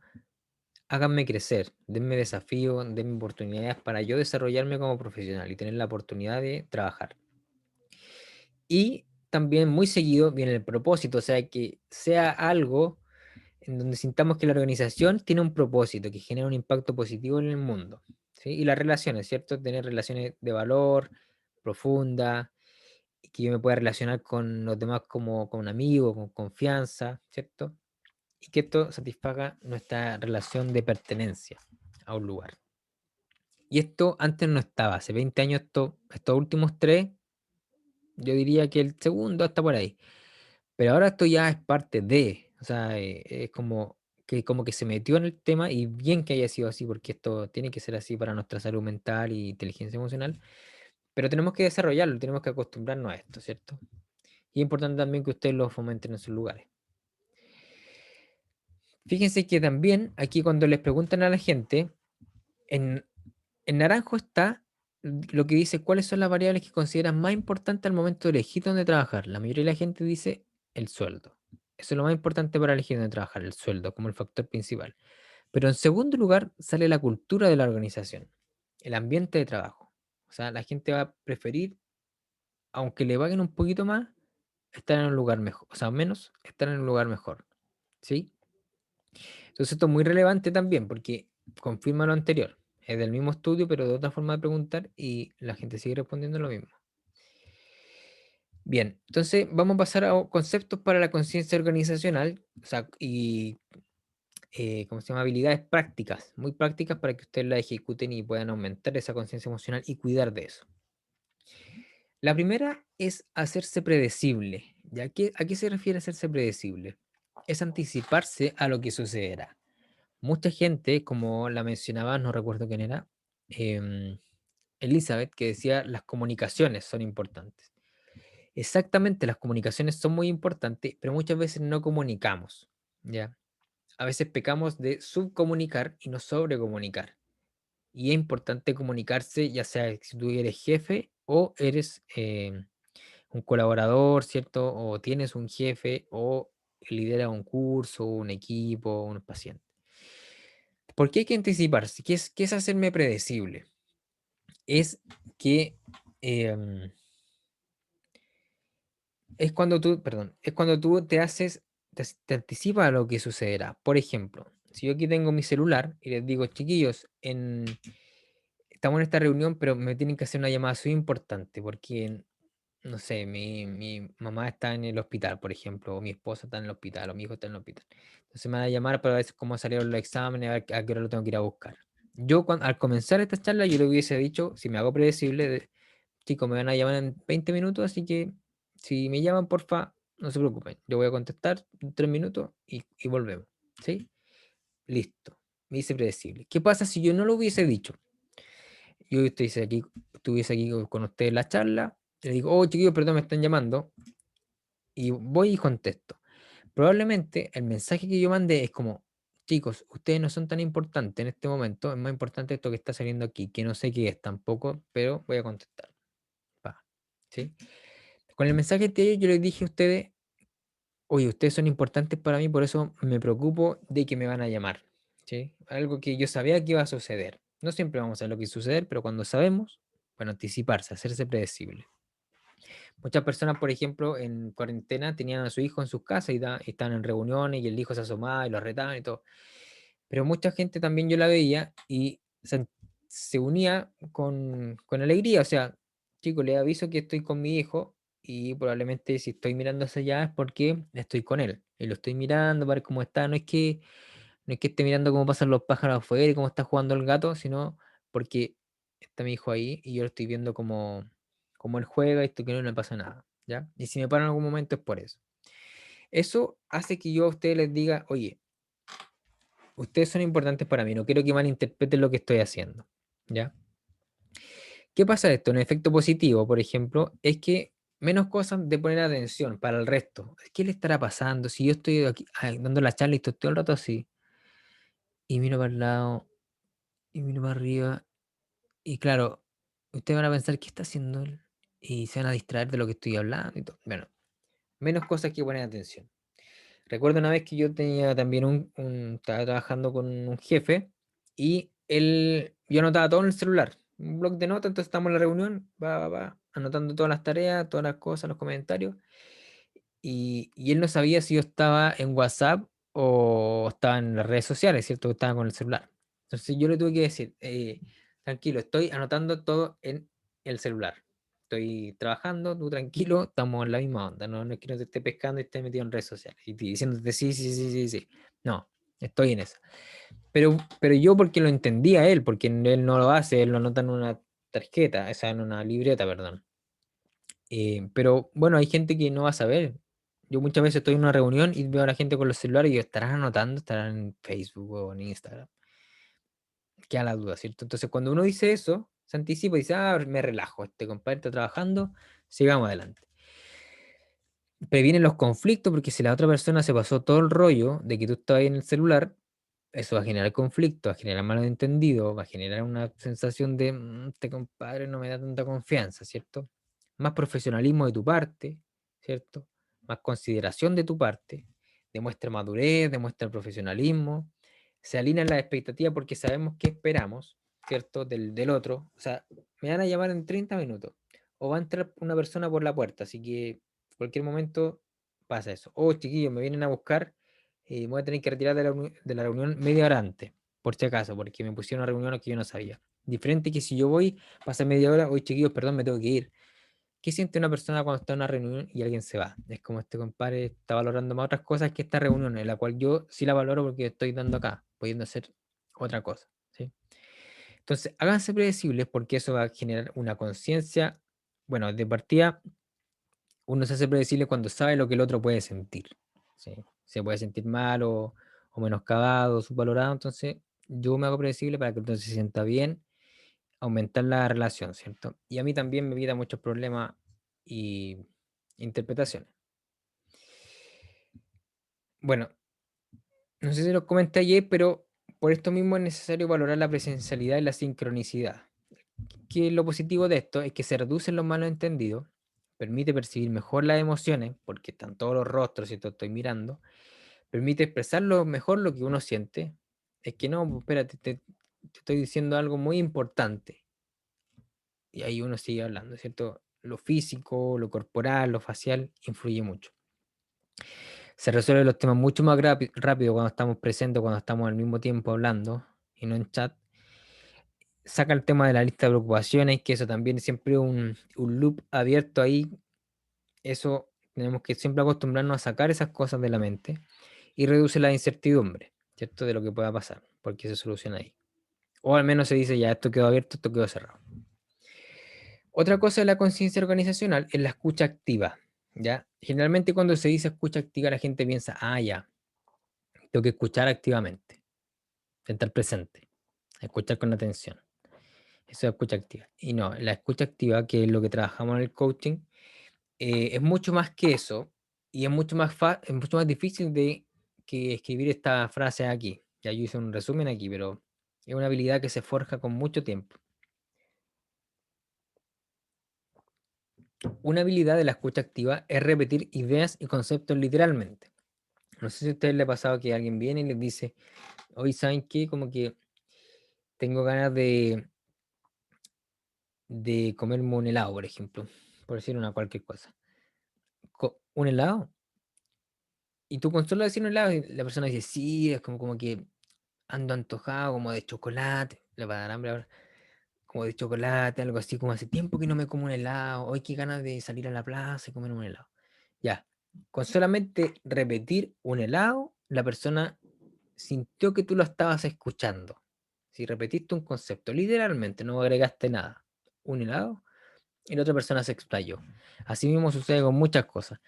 háganme crecer, denme desafíos, denme oportunidades para yo desarrollarme como profesional y tener la oportunidad de trabajar. Y también muy seguido viene el propósito, o sea, que sea algo en donde sintamos que la organización tiene un propósito, que genera un impacto positivo en el mundo, ¿sí? Y las relaciones, ¿cierto? Tener relaciones de valor, profundas, y que yo me pueda relacionar con los demás como con un amigo, con confianza, ¿cierto? Y que esto satisfaga nuestra relación de pertenencia a un lugar. Y esto antes no estaba, hace 20 años estos últimos tres, yo diría que el segundo está por ahí. Pero ahora esto ya es parte de, o sea, es como que se metió en el tema y bien que haya sido así, porque esto tiene que ser así para nuestra salud mental y inteligencia emocional, pero tenemos que desarrollarlo, tenemos que acostumbrarnos a esto, ¿cierto? Y es importante también que ustedes lo fomenten en sus lugares. Fíjense que también aquí cuando les preguntan a la gente, en, en naranjo está lo que dice cuáles son las variables que consideran más importantes al momento de elegir dónde trabajar. La mayoría de la gente dice el sueldo. Eso es lo más importante para elegir dónde trabajar, el sueldo como el factor principal. Pero en segundo lugar sale la cultura de la organización, el ambiente de trabajo. O sea, la gente va a preferir, aunque le paguen un poquito más, estar en un lugar mejor, o sea, menos, estar en un lugar mejor. ¿Sí? Entonces esto es muy relevante también porque confirma lo anterior. Es del mismo estudio, pero de otra forma de preguntar y la gente sigue respondiendo lo mismo. Bien, entonces vamos a pasar a conceptos para la conciencia organizacional, o sea, y ¿cómo se llama? Habilidades prácticas, muy prácticas para que ustedes la ejecuten y puedan aumentar esa conciencia emocional y cuidar de eso. La primera es hacerse predecible. ¿Ya? ¿A qué se refiere hacerse predecible? Es anticiparse a lo que sucederá. Mucha gente, como la mencionaba, no recuerdo quién era, em, Elizabeth, que decía las comunicaciones son importantes. Exactamente, las comunicaciones son muy importantes, pero muchas veces no comunicamos, ¿ya? A veces pecamos de subcomunicar y no sobrecomunicar. Y es importante comunicarse, ya sea si tú eres jefe o eres un colaborador, ¿cierto? O tienes un jefe o lidera un curso, un equipo, un paciente. ¿Por qué hay que anticiparse? ¿Qué es hacerme predecible? Es que es cuando tú, perdón, es cuando tú te anticipas a lo que sucederá. Por ejemplo, si yo aquí tengo mi celular y les digo, chiquillos, estamos en esta reunión, pero me tienen que hacer una llamada muy importante porque, no sé, mi mamá está en el hospital, por ejemplo, o mi esposa está en el hospital, o mi hijo está en el hospital. Entonces me van a llamar para ver cómo salieron los exámenes, a ver a qué hora lo tengo que ir a buscar. Yo, al comenzar esta charla, yo le hubiese dicho, si me hago predecible, chicos, me van a llamar en 20 minutos, así que si me llaman, porfa, no se preocupen. Yo voy a contestar en 3 minutos y volvemos. ¿Sí? Listo. Me hice predecible. ¿Qué pasa si yo no lo hubiese dicho? Yo estuviese aquí con ustedes en la charla, le digo, oh, chiquillos, perdón, me están llamando, y voy y contesto. Probablemente el mensaje que yo mandé es como, chicos, ustedes no son tan importantes en este momento, es más importante esto que está saliendo aquí, que no sé qué es tampoco, pero voy a contestar. Pa, ¿sí? Con el mensaje anterior yo les dije a ustedes, oye, ustedes son importantes para mí, por eso me preocupo de que me van a llamar, ¿sí? Algo que yo sabía que iba a suceder. No siempre vamos a saber lo que va a suceder, pero cuando sabemos, bueno, anticiparse, hacerse predecible. Muchas personas, por ejemplo, en cuarentena tenían a su hijo en sus casas y estaban en reuniones y el hijo se asomaba y lo retaban y todo. Pero mucha gente también yo la veía y se unía con alegría. O sea, chicos, les aviso que estoy con mi hijo y probablemente si estoy mirando hacia allá es porque estoy con él. Y lo estoy mirando para ver cómo está. No es que esté mirando cómo pasan los pájaros afuera y cómo está jugando el gato, sino porque está mi hijo ahí y yo lo estoy viendo como él juega y esto que no le pasa nada. ¿Ya? Y si me paro en algún momento es por eso. Eso hace que yo a ustedes les diga, oye, ustedes son importantes para mí, no quiero que malinterpreten lo que estoy haciendo, ¿ya? ¿Qué pasa esto? Un efecto positivo, por ejemplo, es que menos cosas de poner atención para el resto. ¿Qué le estará pasando? Si yo estoy aquí dando la charla y estoy todo el rato así, y miro para el lado, y miro para arriba, y claro, ustedes van a pensar, ¿qué está haciendo él? Y se van a distraer de lo que estoy hablando y todo. Bueno, menos cosas que poner atención. Recuerdo una vez que yo tenía también estaba trabajando con un jefe y yo anotaba todo en el celular, un blog de notas, entonces estamos en la reunión, anotando todas las tareas, todas las cosas, los comentarios, y él no sabía si yo estaba en WhatsApp o estaba en las redes sociales, ¿cierto? Estaba con el celular. Entonces yo le tuve que decir, tranquilo, estoy anotando todo en el celular. Estoy trabajando, tú tranquilo, estamos en la misma onda. No, no es que no te esté pescando y esté metido en redes sociales y diciéndote sí, sí, sí, sí, sí. No, estoy en eso. Pero yo porque lo entendía él, porque él no lo hace, él lo anota en una tarjeta, o sea, en una libreta, perdón. Pero bueno, hay gente que no va a saber. Yo muchas veces estoy en una reunión y veo a la gente con los celulares y yo, estarán anotando, estarán en Facebook o en Instagram. Queda la duda, ¿cierto? Entonces, cuando uno dice eso, se anticipa y dice, me relajo, este compadre está trabajando, sigamos adelante. Previenen los conflictos porque si la otra persona se pasó todo el rollo de que tú estabas ahí en el celular, eso va a generar conflicto, va a generar malentendido, va a generar una sensación de, este compadre no me da tanta confianza, ¿cierto? Más profesionalismo de tu parte, ¿cierto? Más consideración de tu parte, demuestra madurez, demuestra profesionalismo, se alinean las expectativas porque sabemos qué esperamos, ¿cierto? Del otro, o sea, me van a llamar en 30 minutos o va a entrar una persona por la puerta, así que en cualquier momento pasa eso. Oh, chiquillos, me vienen a buscar y me voy a tener que retirar de la reunión media hora antes, por si acaso, porque me pusieron una reunión que yo no sabía. Diferente que si yo voy, pasa media hora, hoy chiquillos, perdón, me tengo que ir. ¿Qué siente una persona cuando está en una reunión y alguien se va? Es como este compadre está valorando más otras cosas que esta reunión, en la cual yo sí la valoro porque estoy dando acá, pudiendo hacer otra cosa, ¿sí? Entonces, háganse predecibles porque eso va a generar una conciencia. Bueno, de partida, uno se hace predecible cuando sabe lo que el otro puede sentir. ¿Sí? Se puede sentir mal o menoscabado, subvalorado. Entonces, yo me hago predecible para que el otro se sienta bien, aumentar la relación, ¿cierto? Y a mí también me evita muchos problemas y interpretaciones. Bueno, no sé si lo comenté ayer, pero por esto mismo es necesario valorar la presencialidad y la sincronicidad. Que lo positivo de esto es que se reducen los malos entendidos, permite percibir mejor las emociones, porque están todos los rostros y todo estoy mirando, permite expresar mejor lo que uno siente. Es que no, pues, espérate, te estoy diciendo algo muy importante. Y ahí uno sigue hablando, ¿cierto? Lo físico, lo corporal, lo facial, influye mucho. Se resuelven los temas mucho más rápido cuando estamos presentes, cuando estamos al mismo tiempo hablando y no en chat. Saca el tema de la lista de preocupaciones, que eso también es siempre un loop abierto ahí. Eso tenemos que siempre acostumbrarnos a sacar esas cosas de la mente y reduce la incertidumbre, ¿cierto? De lo que pueda pasar, porque se soluciona ahí. O al menos se dice, ya, esto quedó abierto, esto quedó cerrado. Otra cosa de la conciencia organizacional es la escucha activa, ¿ya? Generalmente cuando se dice escucha activa, la gente piensa, ya, tengo que escuchar activamente, estar presente, escuchar con atención. Eso es escucha activa. Y no, la escucha activa, que es lo que trabajamos en el coaching, es mucho más que eso y es mucho más difícil de que escribir esta frase aquí. Ya yo hice un resumen aquí, pero es una habilidad que se forja con mucho tiempo. Una habilidad de la escucha activa es repetir ideas y conceptos literalmente. No sé si a ustedes les ha pasado que alguien viene y les dice, hoy ¿saben qué? Como que tengo ganas de comerme un helado, por ejemplo, por decir una cualquier cosa. ¿Un helado? Y tú con solo decir un helado, y la persona dice, sí, es como que ando antojado, como de chocolate, le va a dar hambre ahora, como de chocolate, algo así, como hace tiempo que no me como un helado, hoy qué ganas de salir a la plaza y comer un helado. Ya, con solamente repetir un helado, la persona sintió que tú lo estabas escuchando. Si repetiste un concepto, literalmente, no agregaste nada, un helado, y la otra persona se explayó. Así mismo sucede con muchas cosas.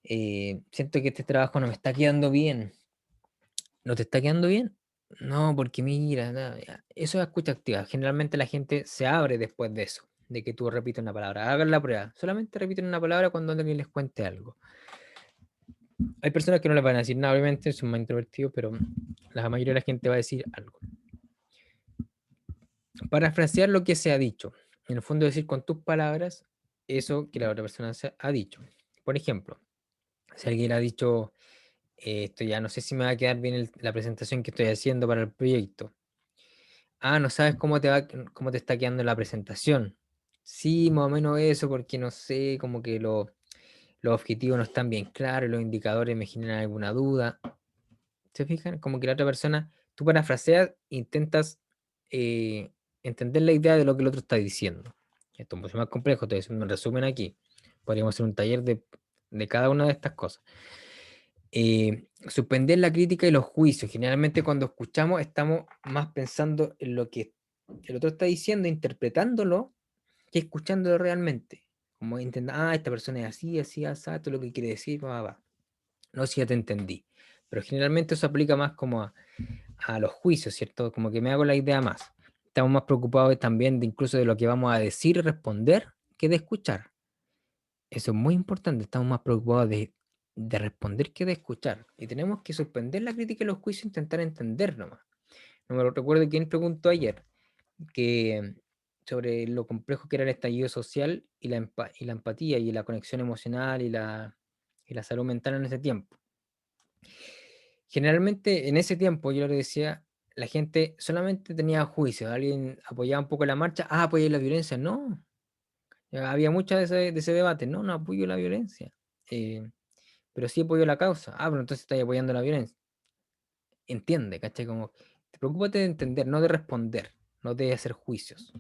Siento que este trabajo no me está quedando bien. ¿No te está quedando bien? No, porque mira, ya. Eso es escucha activa. Generalmente la gente se abre después de eso, de que tú repites una palabra. Hagan la prueba. Solamente repiten una palabra cuando alguien les cuente algo. Hay personas que no les van a decir nada, obviamente, son más introvertidos, pero la mayoría de la gente va a decir algo. Parafrasear lo que se ha dicho. En el fondo, decir con tus palabras eso que la otra persona se ha dicho. Por ejemplo, si alguien ha dicho, esto ya no sé si me va a quedar bien la presentación que estoy haciendo para el proyecto. Ah, no sabes cómo te está quedando la presentación. Sí, más o menos eso, porque no sé, como que los objetivos no están bien claros, los indicadores me generan alguna duda. ¿Se fijan? Como que la otra persona, tú parafraseas, intentas eh, entender la idea de lo que el otro está diciendo. Esto es mucho más complejo, te voy a un resumen aquí. Podríamos hacer un taller de cada una de estas cosas. Suspender la crítica y los juicios. Generalmente cuando escuchamos estamos más pensando en lo que el otro está diciendo, interpretándolo, que escuchándolo realmente. Como intentar, esta persona es así, así, así, esto es lo que quiere decir, va, va. No, si ya te entendí. Pero generalmente eso aplica más como a los juicios, ¿cierto? Como que me hago la idea más. Estamos más preocupados también de incluso de lo que vamos a decir y responder que de escuchar. Eso es muy importante. Estamos más preocupados de responder que de escuchar. Y tenemos que suspender la crítica y los juicios e intentar entender nomás. No me lo recuerdo quién preguntó ayer que sobre lo complejo que era el estallido social y y la empatía y la conexión emocional y la salud mental en ese tiempo. Generalmente en ese tiempo, yo le decía, la gente solamente tenía juicios. Alguien apoyaba un poco la marcha, apoyé la violencia. No, había mucho de ese debate. No, no apoyo la violencia. Eh, pero sí apoyo la causa. Pero entonces estás apoyando la violencia. Entiende, ¿cachai? Como, te preocúpate de entender, no de responder, no de hacer juicios.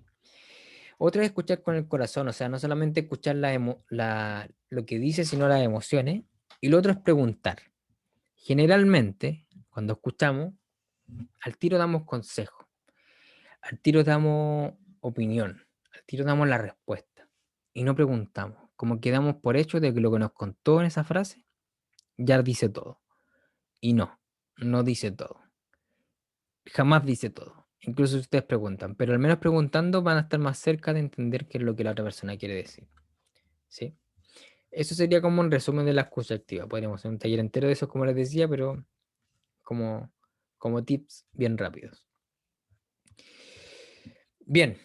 Otra es escuchar con el corazón, o sea, no solamente escuchar lo que dice, sino las emociones. Y lo otro es preguntar. Generalmente, cuando escuchamos, al tiro damos consejo, al tiro damos opinión, al tiro damos la respuesta y no preguntamos. Como que damos por hecho de que lo que nos contó en esa frase ya dice todo. Y no, no dice todo. Jamás dice todo. Incluso si ustedes preguntan, pero al menos preguntando van a estar más cerca de entender qué es lo que la otra persona quiere decir. ¿Sí? Eso sería como un resumen de la escucha activa. Podríamos hacer un taller entero de eso, como les decía, pero como, como tips bien rápidos. Bien,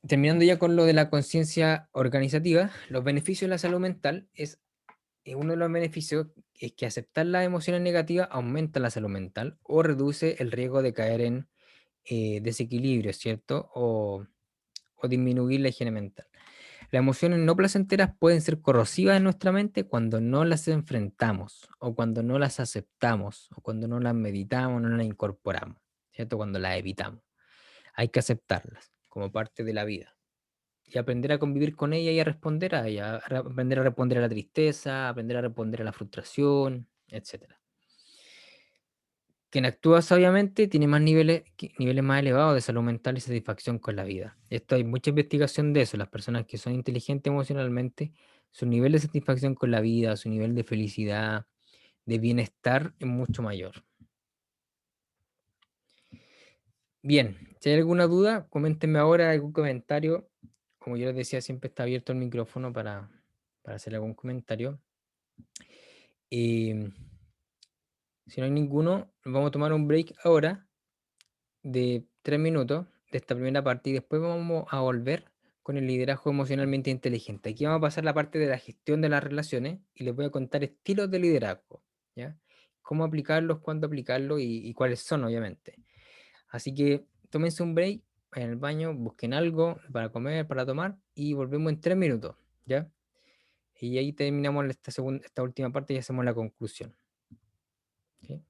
terminando ya con lo de la conciencia organizativa, los beneficios de la salud mental uno de los beneficios es que aceptar las emociones negativas aumenta la salud mental o reduce el riesgo de caer en desequilibrio, ¿cierto? O disminuir la higiene mental. Las emociones no placenteras pueden ser corrosivas en nuestra mente cuando no las enfrentamos, o cuando no las aceptamos, o cuando no las meditamos, no las incorporamos, ¿cierto? Cuando las evitamos. Hay que aceptarlas como parte de la vida y aprender a convivir con ella y a responder a ella, aprender a responder a la tristeza, aprender a responder a la frustración, etcétera. Quien actúa sabiamente tiene más niveles más elevados de salud mental y satisfacción con la vida. Esto hay mucha investigación de eso. Las personas que son inteligentes emocionalmente, su nivel de satisfacción con la vida, su nivel de felicidad, de bienestar es mucho mayor. Bien, si hay alguna duda, coméntenme ahora algún comentario. Como yo les decía, siempre está abierto el micrófono para hacer algún comentario. Y si no hay ninguno, vamos a tomar un break ahora de 3 minutos de esta primera parte y después vamos a volver con el liderazgo emocionalmente inteligente. Aquí vamos a pasar la parte de la gestión de las relaciones y les voy a contar estilos de liderazgo, ¿ya? Cómo aplicarlos, cuándo aplicarlos y cuáles son, obviamente. Así que tómense un break, vayan al baño, busquen algo para comer, para tomar y volvemos en 3 minutos, ¿ya? Y ahí terminamos esta última parte y hacemos la conclusión. ¿Ok?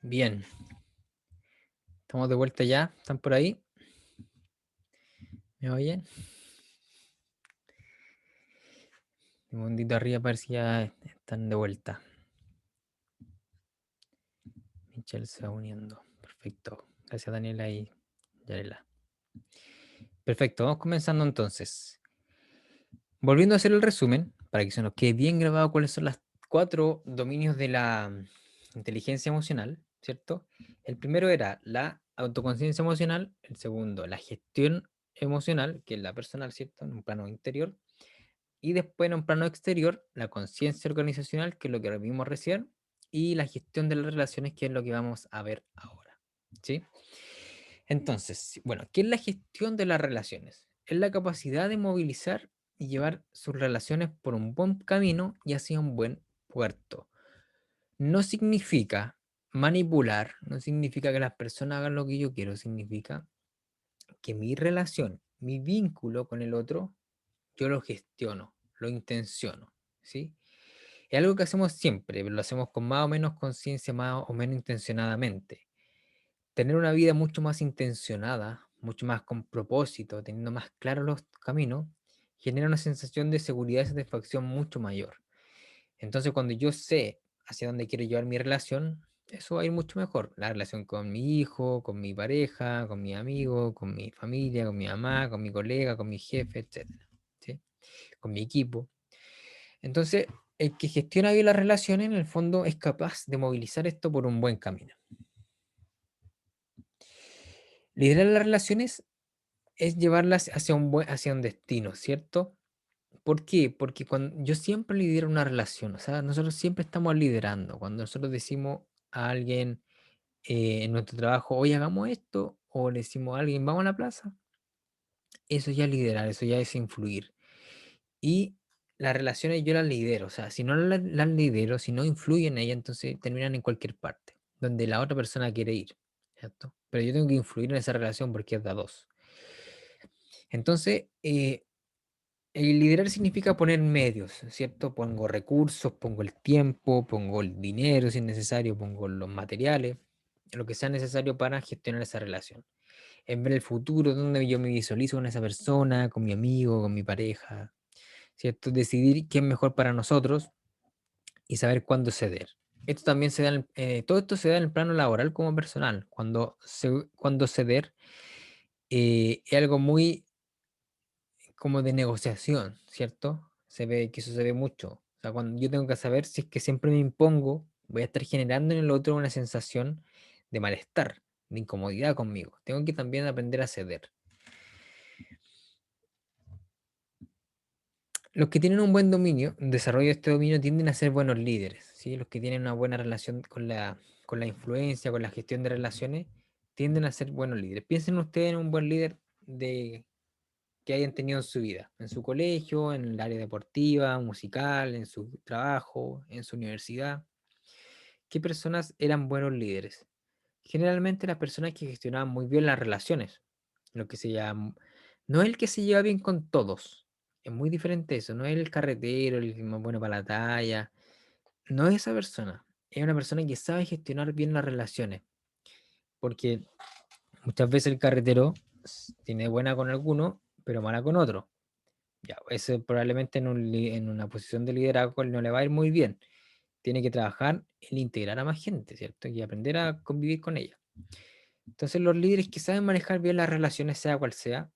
Bien, estamos de vuelta ya. ¿Están por ahí? ¿Me oyen? Un segundito arriba para ver si ya están de vuelta. Michelle se va uniendo. Perfecto. Gracias, Daniela y Yarela. Perfecto, vamos comenzando entonces. Volviendo a hacer el resumen, para que se nos quede bien grabado cuáles son los 4 dominios de la inteligencia emocional, ¿cierto? El primero era la autoconciencia emocional, el segundo, la gestión emocional, que es la personal, ¿cierto? En un plano interior. Y después en un plano exterior, la conciencia organizacional, que es lo que vimos recién, y la gestión de las relaciones, que es lo que vamos a ver ahora. ¿Sí? Entonces, bueno, ¿qué es la gestión de las relaciones? Es la capacidad de movilizar y llevar sus relaciones por un buen camino y hacia un buen puerto. No significa manipular, no significa que las personas hagan lo que yo quiero, significa que mi relación, mi vínculo con el otro, yo lo gestiono, lo intenciono, ¿sí? Es algo que hacemos siempre, pero lo hacemos con más o menos conciencia, más o menos intencionadamente. Tener una vida mucho más intencionada, mucho más con propósito, teniendo más claros los caminos, genera una sensación de seguridad y satisfacción mucho mayor. Entonces, cuando yo sé hacia dónde quiero llevar mi relación, eso va a ir mucho mejor. La relación con mi hijo, con mi pareja, con mi amigo, con mi familia, con mi mamá, con mi colega, con mi jefe, etcétera, ¿sí? Con mi equipo. Entonces, el que gestiona bien las relaciones, en el fondo, es capaz de movilizar esto por un buen camino. Liderar las relaciones es llevarlas hacia un destino, ¿cierto? ¿Por qué? Porque cuando yo siempre lidero una relación, o sea, nosotros siempre estamos liderando. Cuando nosotros decimos a alguien en nuestro trabajo, oye, hagamos esto, o le decimos a alguien, vamos a la plaza, eso ya es liderar, eso ya es influir. Y las relaciones yo las lidero, o sea, si no las lidero, si no influyen en ella, entonces terminan en cualquier parte, donde la otra persona quiere ir, ¿cierto? Pero yo tengo que influir en esa relación porque es de a dos. Entonces, el liderar significa poner medios, ¿cierto? Pongo recursos, pongo el tiempo, pongo el dinero si es necesario, pongo los materiales, lo que sea necesario para gestionar esa relación. En ver el futuro, donde yo me visualizo con esa persona, con mi amigo, con mi pareja, ¿cierto? Decidir qué es mejor para nosotros y saber cuándo ceder. Esto también se da todo esto se da en el plano laboral como personal. Cuando ceder es algo muy como de negociación, ¿cierto? Se ve que eso se ve mucho. O sea, cuando yo tengo que saber si es que siempre me impongo, voy a estar generando en el otro una sensación de malestar, de incomodidad conmigo. Tengo que también aprender a ceder. Los que tienen un buen dominio, un desarrollo de este dominio, tienden a ser buenos líderes, ¿sí? Los que tienen una buena relación con la influencia, con la gestión de relaciones, tienden a ser buenos líderes. Piensen ustedes en un buen líder que hayan tenido en su vida, en su colegio, en el área deportiva, musical, en su trabajo, en su universidad. ¿Qué personas eran buenos líderes? Generalmente las personas que gestionaban muy bien las relaciones, lo que se llama, no el que se lleva bien con todos, es muy diferente eso, no es el carretero, el que es más bueno para la talla, no es esa persona, es una persona que sabe gestionar bien las relaciones, porque muchas veces el carretero tiene buena con alguno, pero mala con otro. Ya, ese probablemente en una posición de liderazgo él no le va a ir muy bien. Tiene que trabajar en integrar a más gente, ¿cierto? Y aprender a convivir con ella. Entonces los líderes que saben manejar bien las relaciones, sea cual sea,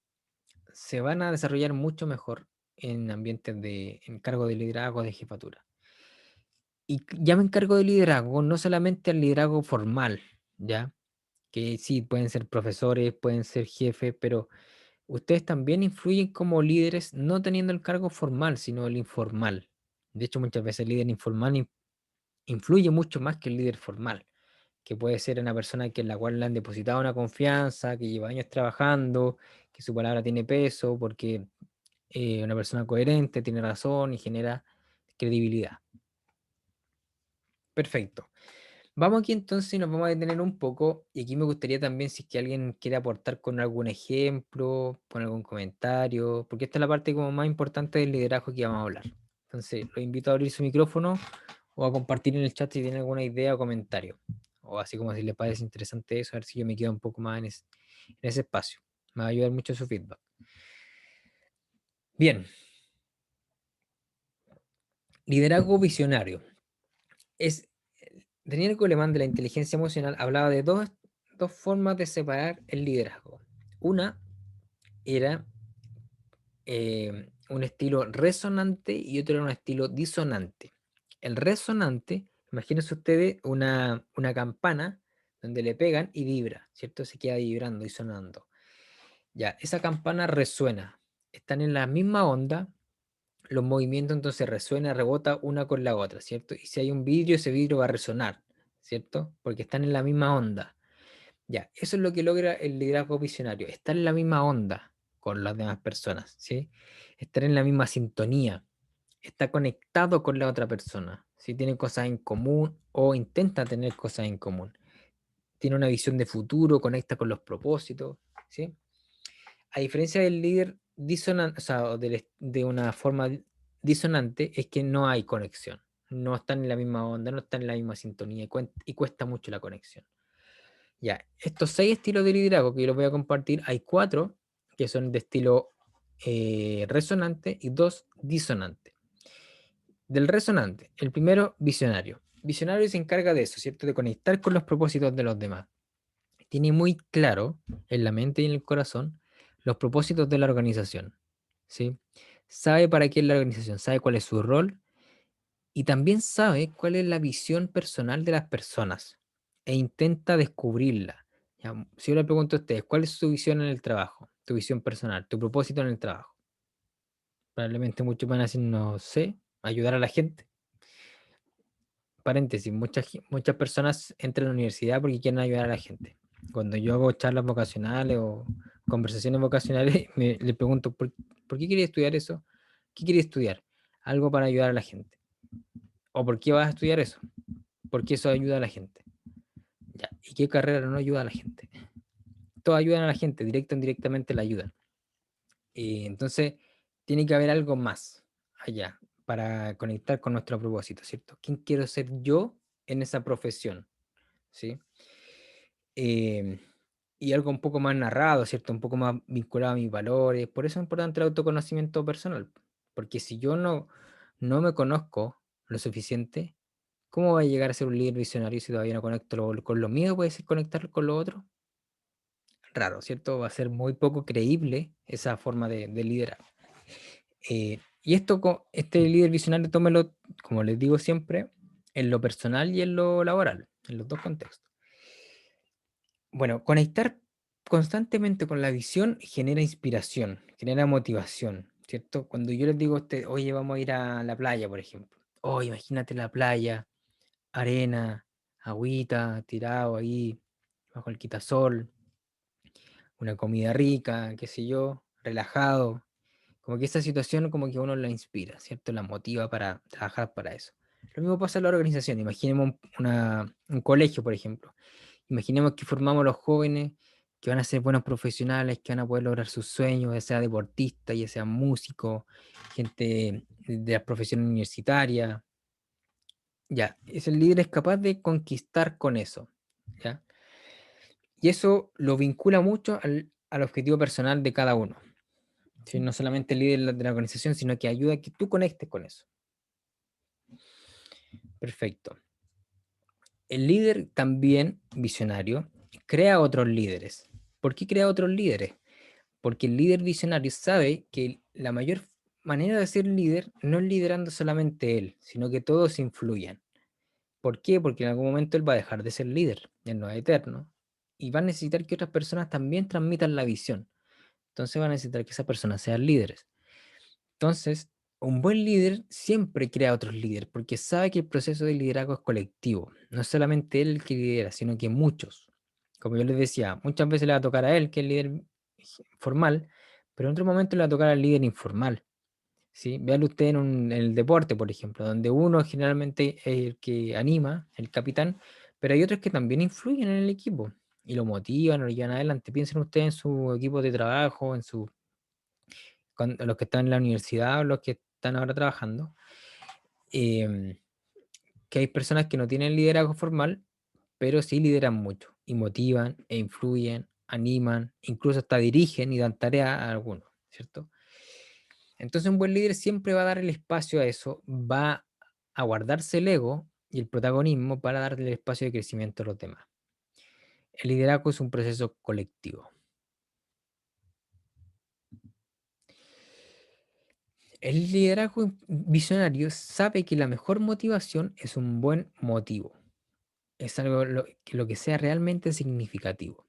se van a desarrollar mucho mejor en ambientes de encargo de liderazgo, de jefatura. Y ya me encargo de liderazgo, no solamente al liderazgo formal, ¿ya? Que sí, pueden ser profesores, pueden ser jefes, pero ustedes también influyen como líderes no teniendo el cargo formal, sino el informal. De hecho, muchas veces el líder informal influye mucho más que el líder formal, que puede ser una persona que en la cual le han depositado una confianza, que lleva años trabajando, que su palabra tiene peso, porque una persona coherente tiene razón y genera credibilidad. Perfecto. Vamos aquí entonces y nos vamos a detener un poco. Y aquí me gustaría también si es que alguien quiere aportar con algún ejemplo, con algún comentario, porque esta es la parte como más importante del liderazgo que vamos a hablar. Entonces, los invito a abrir su micrófono o a compartir en el chat si tienen alguna idea o comentario. o así como si les parece interesante eso, a ver si yo me quedo un poco más en ese espacio. Me va a ayudar mucho su feedback. Bien, liderazgo visionario. Daniel Goleman de la inteligencia emocional hablaba de dos formas de separar el liderazgo. Una era un estilo resonante y otro era un estilo disonante. El resonante, imagínense ustedes una campana donde le pegan y vibra, ¿cierto? Se queda vibrando y sonando. Ya, esa campana resuena, están en la misma onda, los movimientos entonces resuena, rebota una con la otra, ¿cierto? Y si hay un vidrio, ese vidrio va a resonar, ¿cierto? Porque están en la misma onda. Ya, eso es lo que logra el liderazgo visionario, estar en la misma onda con las demás personas, ¿sí? Estar en la misma sintonía, está conectado con la otra persona, ¿sí? Tiene cosas en común o intenta tener cosas en común. Tiene una visión de futuro, conecta con los propósitos, ¿sí? A diferencia del líder disonante, o sea, de una forma disonante, es que no hay conexión. No están en la misma onda, no están en la misma sintonía y cuesta mucho la conexión. Ya, estos 6 estilos de liderazgo que yo los voy a compartir, hay 4 que son de estilo resonante y 2 disonante. Del resonante, el primero, visionario. Visionario se encarga de eso, ¿cierto? De conectar con los propósitos de los demás. Tiene muy claro en la mente y en el corazón los propósitos de la organización, ¿sí? Sabe para qué es la organización, sabe cuál es su rol y también sabe cuál es la visión personal de las personas e intenta descubrirla. Ya, si yo le pregunto a ustedes, ¿cuál es su visión en el trabajo? Tu visión personal, tu propósito en el trabajo. Probablemente muchos van a decir, no sé, ayudar a la gente. Paréntesis, muchas personas entran a la universidad porque quieren ayudar a la gente. Cuando yo hago charlas vocacionales o conversaciones vocacionales, le pregunto, ¿por qué quieres estudiar eso? ¿Qué quieres estudiar? Algo para ayudar a la gente. ¿O por qué vas a estudiar eso? Porque eso ayuda a la gente. Ya. ¿Y qué carrera no ayuda a la gente? Todos ayudan a la gente, directa o indirectamente la ayudan. Entonces, tiene que haber algo más allá para conectar con nuestro propósito, ¿cierto? ¿Quién quiero ser yo en esa profesión? ¿Sí? Em, y algo un poco más narrado, ¿cierto? Un poco más vinculado a mis valores. Por eso es importante el autoconocimiento personal. Porque si yo no me conozco lo suficiente, ¿cómo voy a llegar a ser un líder visionario si todavía no conecto con lo mío? ¿Puede ser conectar con lo otro? Raro, ¿cierto? Va a ser muy poco creíble esa forma de liderar. Y este líder visionario, tómelo, como les digo siempre, en lo personal y en lo laboral, en los dos contextos. Bueno, conectar constantemente con la visión genera inspiración, genera motivación, ¿cierto? Cuando yo les digo a ustedes, oye, vamos a ir a la playa, por ejemplo. Oh, imagínate la playa, arena, agüita, tirado ahí, bajo el quitasol, una comida rica, qué sé yo, relajado. Como que esa situación como que a uno la inspira, ¿cierto? La motiva para trabajar para eso. Lo mismo pasa en la organización. Imaginemos un colegio, por ejemplo. Imaginemos que formamos a los jóvenes que van a ser buenos profesionales, que van a poder lograr sus sueños, ya sea deportistas, ya sea músicos, gente de la profesión universitaria. Ya, ese líder es capaz de conquistar con eso. ¿Ya? Y eso lo vincula mucho al objetivo personal de cada uno. ¿Sí? No solamente el líder de la organización, sino que ayuda a que tú conectes con eso. Perfecto. El líder también visionario crea otros líderes. ¿Por qué crea otros líderes? Porque el líder visionario sabe que la mayor manera de ser líder no es liderando solamente él, sino que todos influyan. ¿Por qué? Porque en algún momento él va a dejar de ser líder, él no es eterno, y va a necesitar que otras personas también transmitan la visión. Entonces va a necesitar que esas personas sean líderes. Entonces, un buen líder siempre crea otros líderes, porque sabe que el proceso de liderazgo es colectivo. No es solamente él el que lidera, sino que muchos. Como yo les decía, muchas veces le va a tocar a él, que es el líder formal, pero en otro momento le va a tocar al líder informal. ¿Sí? Véalo usted en el deporte, por ejemplo, donde uno generalmente es el que anima, el capitán, pero hay otros que también influyen en el equipo y lo motivan, lo llevan adelante. Piensen ustedes en su equipo de trabajo, los que están en la universidad o los que están ahora trabajando, em, que hay personas que no tienen liderazgo formal, pero sí lideran mucho y motivan e influyen, animan, incluso hasta dirigen y dan tarea a algunos, ¿cierto? Entonces un buen líder siempre va a dar el espacio a eso, va a guardarse el ego y el protagonismo para darle el espacio de crecimiento a los demás. El liderazgo es un proceso colectivo. El liderazgo visionario sabe que la mejor motivación es un buen motivo. Es algo lo que sea realmente significativo.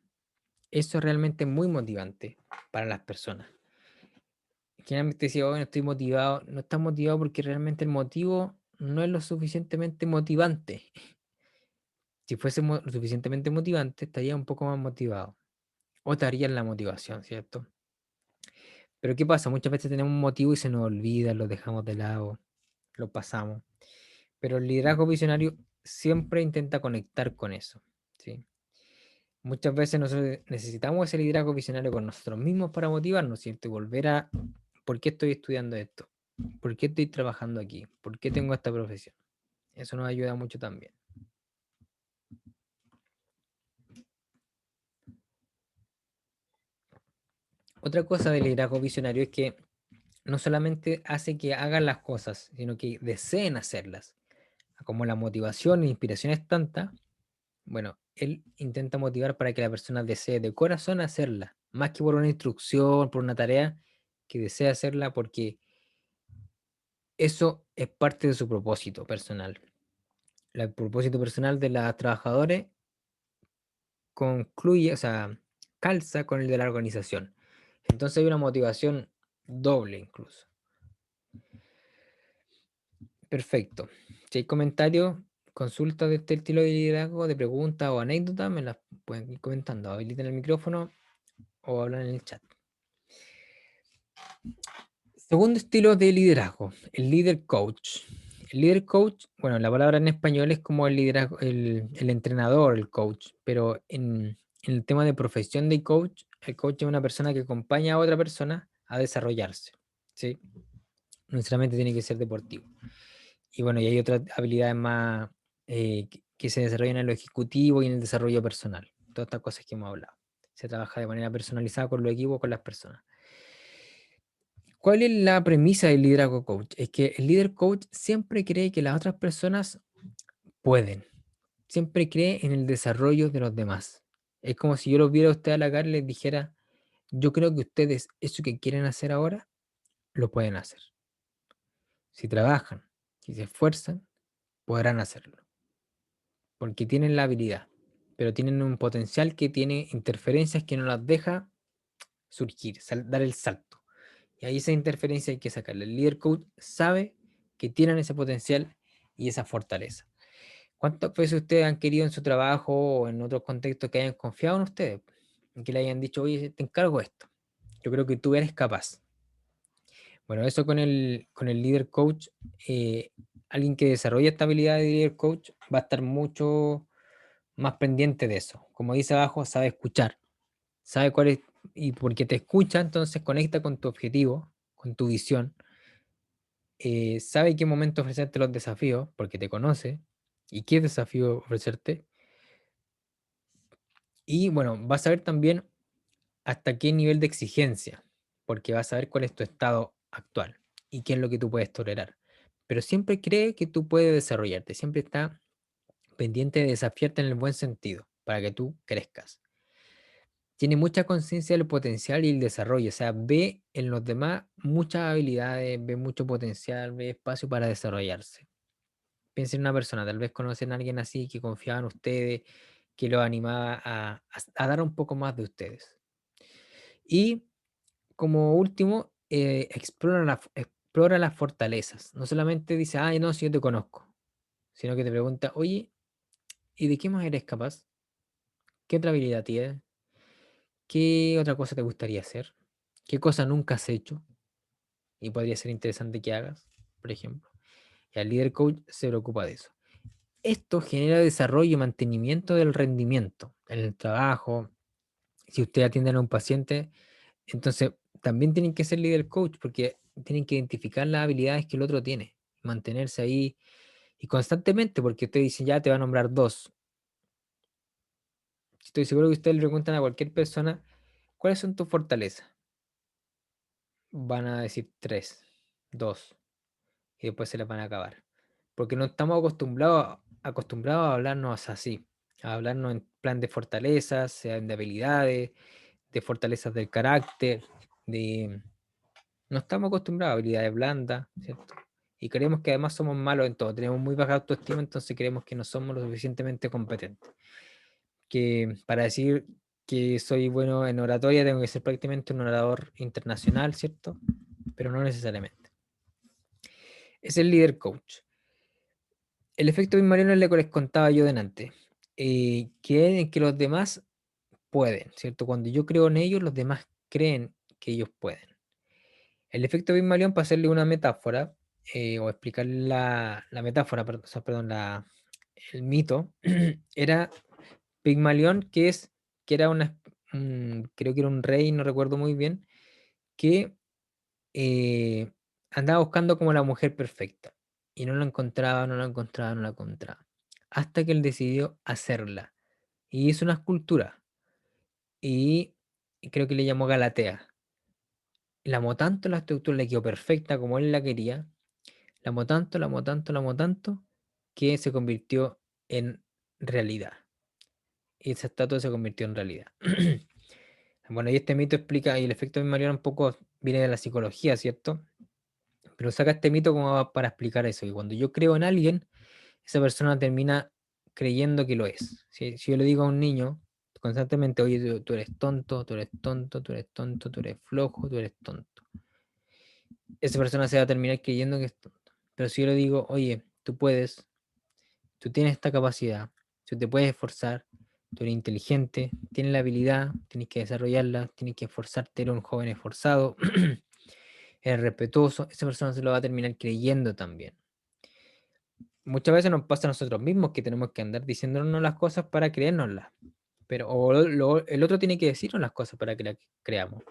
Eso es realmente muy motivante para las personas. Generalmente decía, bueno, estoy motivado. No estás motivado porque realmente el motivo no es lo suficientemente motivante. Si fuese lo suficientemente motivante, estaría un poco más motivado. O estaría en la motivación, ¿cierto? Pero ¿qué pasa? Muchas veces tenemos un motivo y se nos olvida, lo dejamos de lado, lo pasamos. Pero el liderazgo visionario siempre intenta conectar con eso, ¿sí? Muchas veces nosotros necesitamos ese liderazgo visionario con nosotros mismos para motivarnos, ¿cierto? Y volver a, ¿por qué estoy estudiando esto? ¿Por qué estoy trabajando aquí? ¿Por qué tengo esta profesión? Eso nos ayuda mucho también. Otra cosa del liderazgo visionario es que no solamente hace que hagan las cosas, sino que deseen hacerlas. Como la motivación e inspiración es tanta, bueno, él intenta motivar para que la persona desee de corazón hacerla, más que por una instrucción, por una tarea, que desea hacerla porque eso es parte de su propósito personal. El propósito personal de los trabajadores concluye, o sea, calza con el de la organización. Entonces hay una motivación doble incluso. Perfecto. Si hay comentarios, consultas de este estilo de liderazgo, de preguntas o anécdotas, me las pueden ir comentando. Habiliten el micrófono o hablan en el chat. Segundo estilo de liderazgo, el líder coach. El líder coach, bueno, la palabra en español es como el liderazgo, el entrenador, el coach, pero en el tema de profesión de coach, el coach es una persona que acompaña a otra persona a desarrollarse, ¿sí? No necesariamente tiene que ser deportivo. Y bueno, y hay otras habilidades más que se desarrollan en lo ejecutivo y en el desarrollo personal. Todas estas cosas que hemos hablado. Se trabaja de manera personalizada con los equipos, con las personas. ¿Cuál es la premisa del liderazgo coach? Es que el líder coach siempre cree que las otras personas pueden. Siempre cree en el desarrollo de los demás. Es como si yo los viera a usted a la cara y les dijera, yo creo que ustedes eso que quieren hacer ahora, lo pueden hacer. Si trabajan, si se esfuerzan, podrán hacerlo. Porque tienen la habilidad, pero tienen un potencial que tiene interferencias que no las deja surgir, dar el salto. Y ahí esa interferencia hay que sacarla. El líder coach sabe que tienen ese potencial y esa fortaleza. ¿Cuántas veces ustedes han querido en su trabajo o en otros contextos que hayan confiado en ustedes? En que le hayan dicho, oye, te encargo esto. Yo creo que tú eres capaz. Bueno, eso con el líder coach, alguien que desarrolla esta habilidad de líder coach va a estar mucho más pendiente de eso. Como dice abajo, sabe escuchar, sabe cuál es, y porque te escucha, entonces conecta con tu objetivo, con tu visión, sabe en qué momento ofrecerte los desafíos, porque te conoce, y qué desafío ofrecerte, y bueno, vas a saber también hasta qué nivel de exigencia, porque vas a saber cuál es tu estado actual y qué es lo que tú puedes tolerar. Pero siempre cree que tú puedes desarrollarte, siempre está pendiente de desafiarte en el buen sentido, para que tú crezcas. Tiene mucha conciencia del potencial y el desarrollo, o sea, ve en los demás muchas habilidades, ve mucho potencial, ve espacio para desarrollarse. Piensen en una persona, tal vez conocen a alguien así que confiaba en ustedes, que los animaba a dar un poco más de ustedes. Y como último, explora las fortalezas. No solamente dice, ay, no, si yo te conozco, sino que te pregunta, oye, ¿y de qué más eres capaz? ¿Qué otra habilidad tienes? ¿Qué otra cosa te gustaría hacer? ¿Qué cosa nunca has hecho? Y podría ser interesante que hagas, por ejemplo. Y el líder coach se preocupa de eso. Esto genera desarrollo y mantenimiento del rendimiento en el trabajo. Si usted atiende a un paciente, entonces también tienen que ser líder coach porque tienen que identificar las habilidades que el otro tiene, mantenerse ahí y constantemente, porque usted dice ya te va a nombrar dos. estoy seguro que ustedes le preguntan a cualquier persona, ¿cuáles son tus fortalezas? Van a decir tres, dos, y después se les van a acabar. Porque no estamos acostumbrados a hablarnos así, a hablarnos en plan de fortalezas, sean de habilidades, de fortalezas del carácter, de... No estamos acostumbrados a habilidades blandas, ¿cierto? Y creemos que además somos malos en todo, tenemos muy baja autoestima, entonces creemos que no somos lo suficientemente competentes. Que para decir que soy bueno en oratoria tengo que ser prácticamente un orador internacional, ¿cierto? Pero no necesariamente. Es el líder coach. El efecto Pygmalion es lo que les contaba yo delante, que es que los demás pueden, ¿cierto? Cuando yo creo en ellos, los demás creen que ellos pueden. El efecto Pygmalion, para hacerle una metáfora, o explicar la metáfora, o sea, perdón, el mito, era Pygmalion, que era creo que era un rey, no recuerdo muy bien, que eh, andaba buscando como la mujer perfecta. Y no la encontraba, no la encontraba, no la encontraba. Hasta que él decidió hacerla. Y hizo una escultura. Y creo que le llamó Galatea. La amó tanto la estructura, le quedó perfecta como él la quería. La amó tanto, la amó tanto, la amó tanto, que se convirtió en realidad. Y esa estatua se convirtió en realidad. Bueno, y este mito explica, y el efecto de Mariana un poco viene de la psicología, ¿cierto? Pero saca este mito como para explicar eso, que cuando yo creo en alguien, esa persona termina creyendo que lo es. Si yo le digo a un niño constantemente, oye, tú eres tonto, tú eres tonto, tú eres tonto, tú eres flojo, tú eres tonto, esa persona se va a terminar creyendo que es tonto. Pero si yo le digo, oye, tú puedes, tú tienes esta capacidad, tú te puedes esforzar, tú eres inteligente, tienes la habilidad, tienes que desarrollarla, tienes que esforzarte, eres un joven esforzado, eres respetuoso, esa persona se lo va a terminar creyendo también. Muchas veces nos pasa a nosotros mismos que tenemos que andar diciéndonos las cosas para creérnoslas. Pero el otro tiene que decirnos las cosas para que las creamos.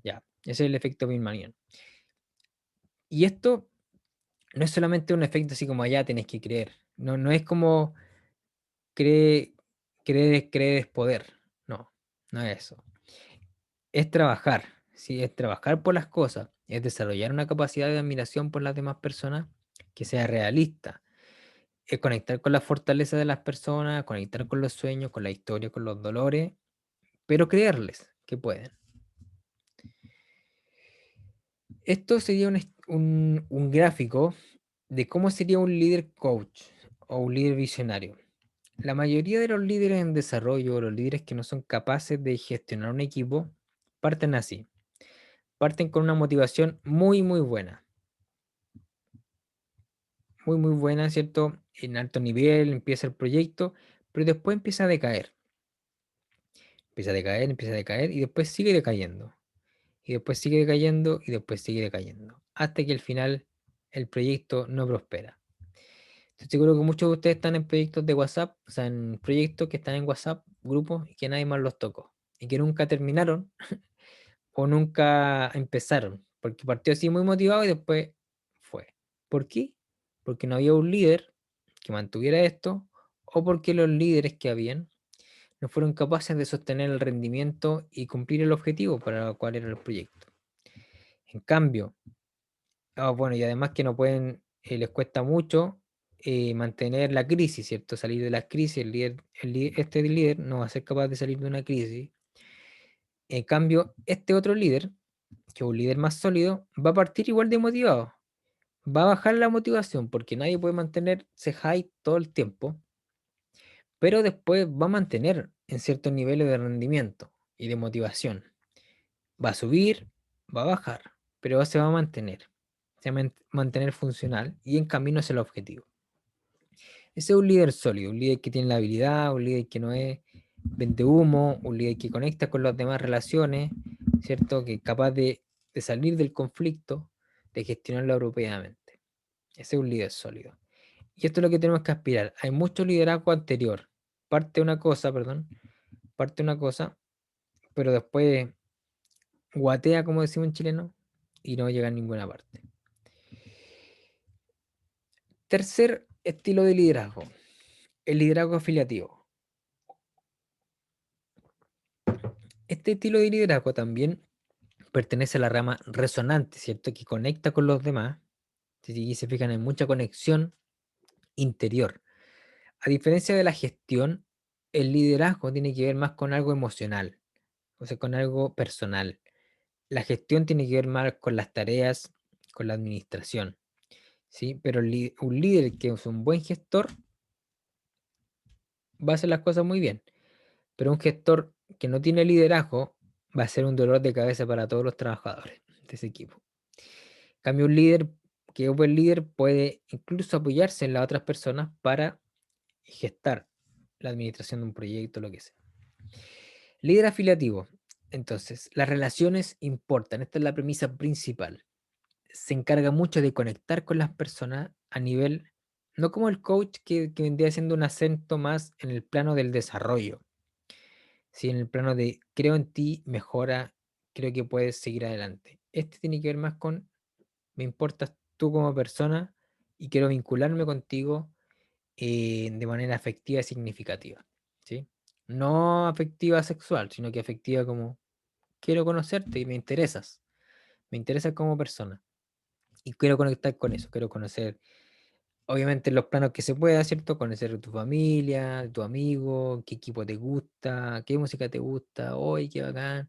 Ya, ese es el efecto Pygmalion. Y esto no es solamente un efecto así como allá tenés que creer. No, no es como creer, creer es poder. No, no es eso. Es trabajar. Sí, es trabajar por las cosas. Es desarrollar una capacidad de admiración por las demás personas que sea realista. Es conectar con la fortaleza de las personas, conectar con los sueños, con la historia, con los dolores, pero creerles que pueden. Esto sería un gráfico de cómo sería un líder coach o un líder visionario. La mayoría de los líderes en desarrollo, los líderes que no son capaces de gestionar un equipo, parten así. Parten con una motivación muy, muy buena. Muy, muy buena, ¿cierto? En alto nivel empieza el proyecto, pero después empieza a decaer. Empieza a decaer y después sigue decayendo. Y después sigue decayendo y después sigue decayendo. Hasta que al final el proyecto no prospera. Estoy seguro que muchos de ustedes están en proyectos de WhatsApp, o sea, en proyectos que están en WhatsApp, grupos, y que nadie más los tocó. Y que nunca terminaron o nunca empezaron. Porque partió así muy motivado y después fue. ¿Por qué? Porque no había un líder que mantuviera esto o porque los líderes que habían no fueron capaces de sostener el rendimiento y cumplir el objetivo para el cual era el proyecto. En cambio, bueno, y además que no pueden, les cuesta mucho mantener la crisis, ¿cierto? Salir de las crisis, este líder no va a ser capaz de salir de una crisis. En cambio, este otro líder, que es un líder más sólido, va a partir igual de motivado. Va a bajar la motivación porque nadie puede mantenerse high todo el tiempo, pero después va a mantener en ciertos niveles de rendimiento y de motivación. Va a subir, va a bajar, pero se va a mantener. Se va a mantener funcional y en camino hacia el objetivo. Ese es un líder sólido, un líder que tiene la habilidad, un líder que no es vende humo, un líder que conecta con las demás relaciones, ¿cierto? Que es capaz de salir del conflicto, de gestionarlo apropiadamente. Ese es un líder sólido. Y esto es lo que tenemos que aspirar. Hay mucho liderazgo anterior. Parte una cosa, pero después guatea, como decimos en chileno, y no llega a ninguna parte. Tercer estilo de liderazgo, el liderazgo afiliativo. Este estilo de liderazgo también pertenece a la rama resonante, ¿cierto? Que conecta con los demás. Si se fijan, hay mucha conexión interior. A diferencia de la gestión, el liderazgo tiene que ver más con algo emocional, o sea, con algo personal. La gestión tiene que ver más con las tareas, con la administración, ¿sí? Pero un líder que es un buen gestor va a hacer las cosas muy bien, pero un gestor que no tiene liderazgo va a ser un dolor de cabeza para todos los trabajadores de ese equipo. En cambio, un líder que es buen líder puede incluso apoyarse en las otras personas para gestar la administración de un proyecto, lo que sea. Líder afiliativo. Entonces, las relaciones importan. Esta es la premisa principal. Se encarga mucho de conectar con las personas a nivel, no como el coach que vendría siendo un acento más en el plano del desarrollo, sí, en el plano de creo en ti, mejora, creo que puedes seguir adelante. Este tiene que ver más con me importas tú como persona y quiero vincularme contigo de manera afectiva y significativa, ¿sí? No afectiva sexual, sino que afectiva como quiero conocerte y me interesas como persona y quiero conectar con eso, quiero conocer, obviamente en los planos que se pueda, ¿cierto? Conocer tu familia, tu amigo, qué equipo te gusta, qué música te gusta, hoy, qué bacán.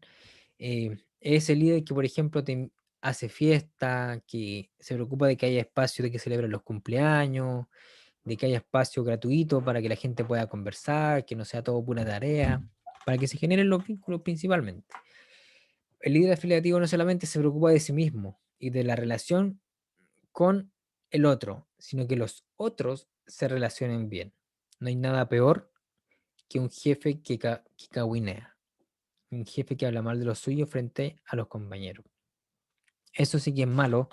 Ese líder que, por ejemplo, hace fiesta, que se preocupa de que haya espacio, de que celebren los cumpleaños, de que haya espacio gratuito para que la gente pueda conversar, que no sea todo pura tarea, para que se generen los vínculos principalmente. El líder afiliativo no solamente se preocupa de sí mismo y de la relación con el otro, sino que los otros se relacionen bien. No hay nada peor que un jefe que cahuinea, un jefe que habla mal de los suyos frente a los compañeros. Eso sí que es malo,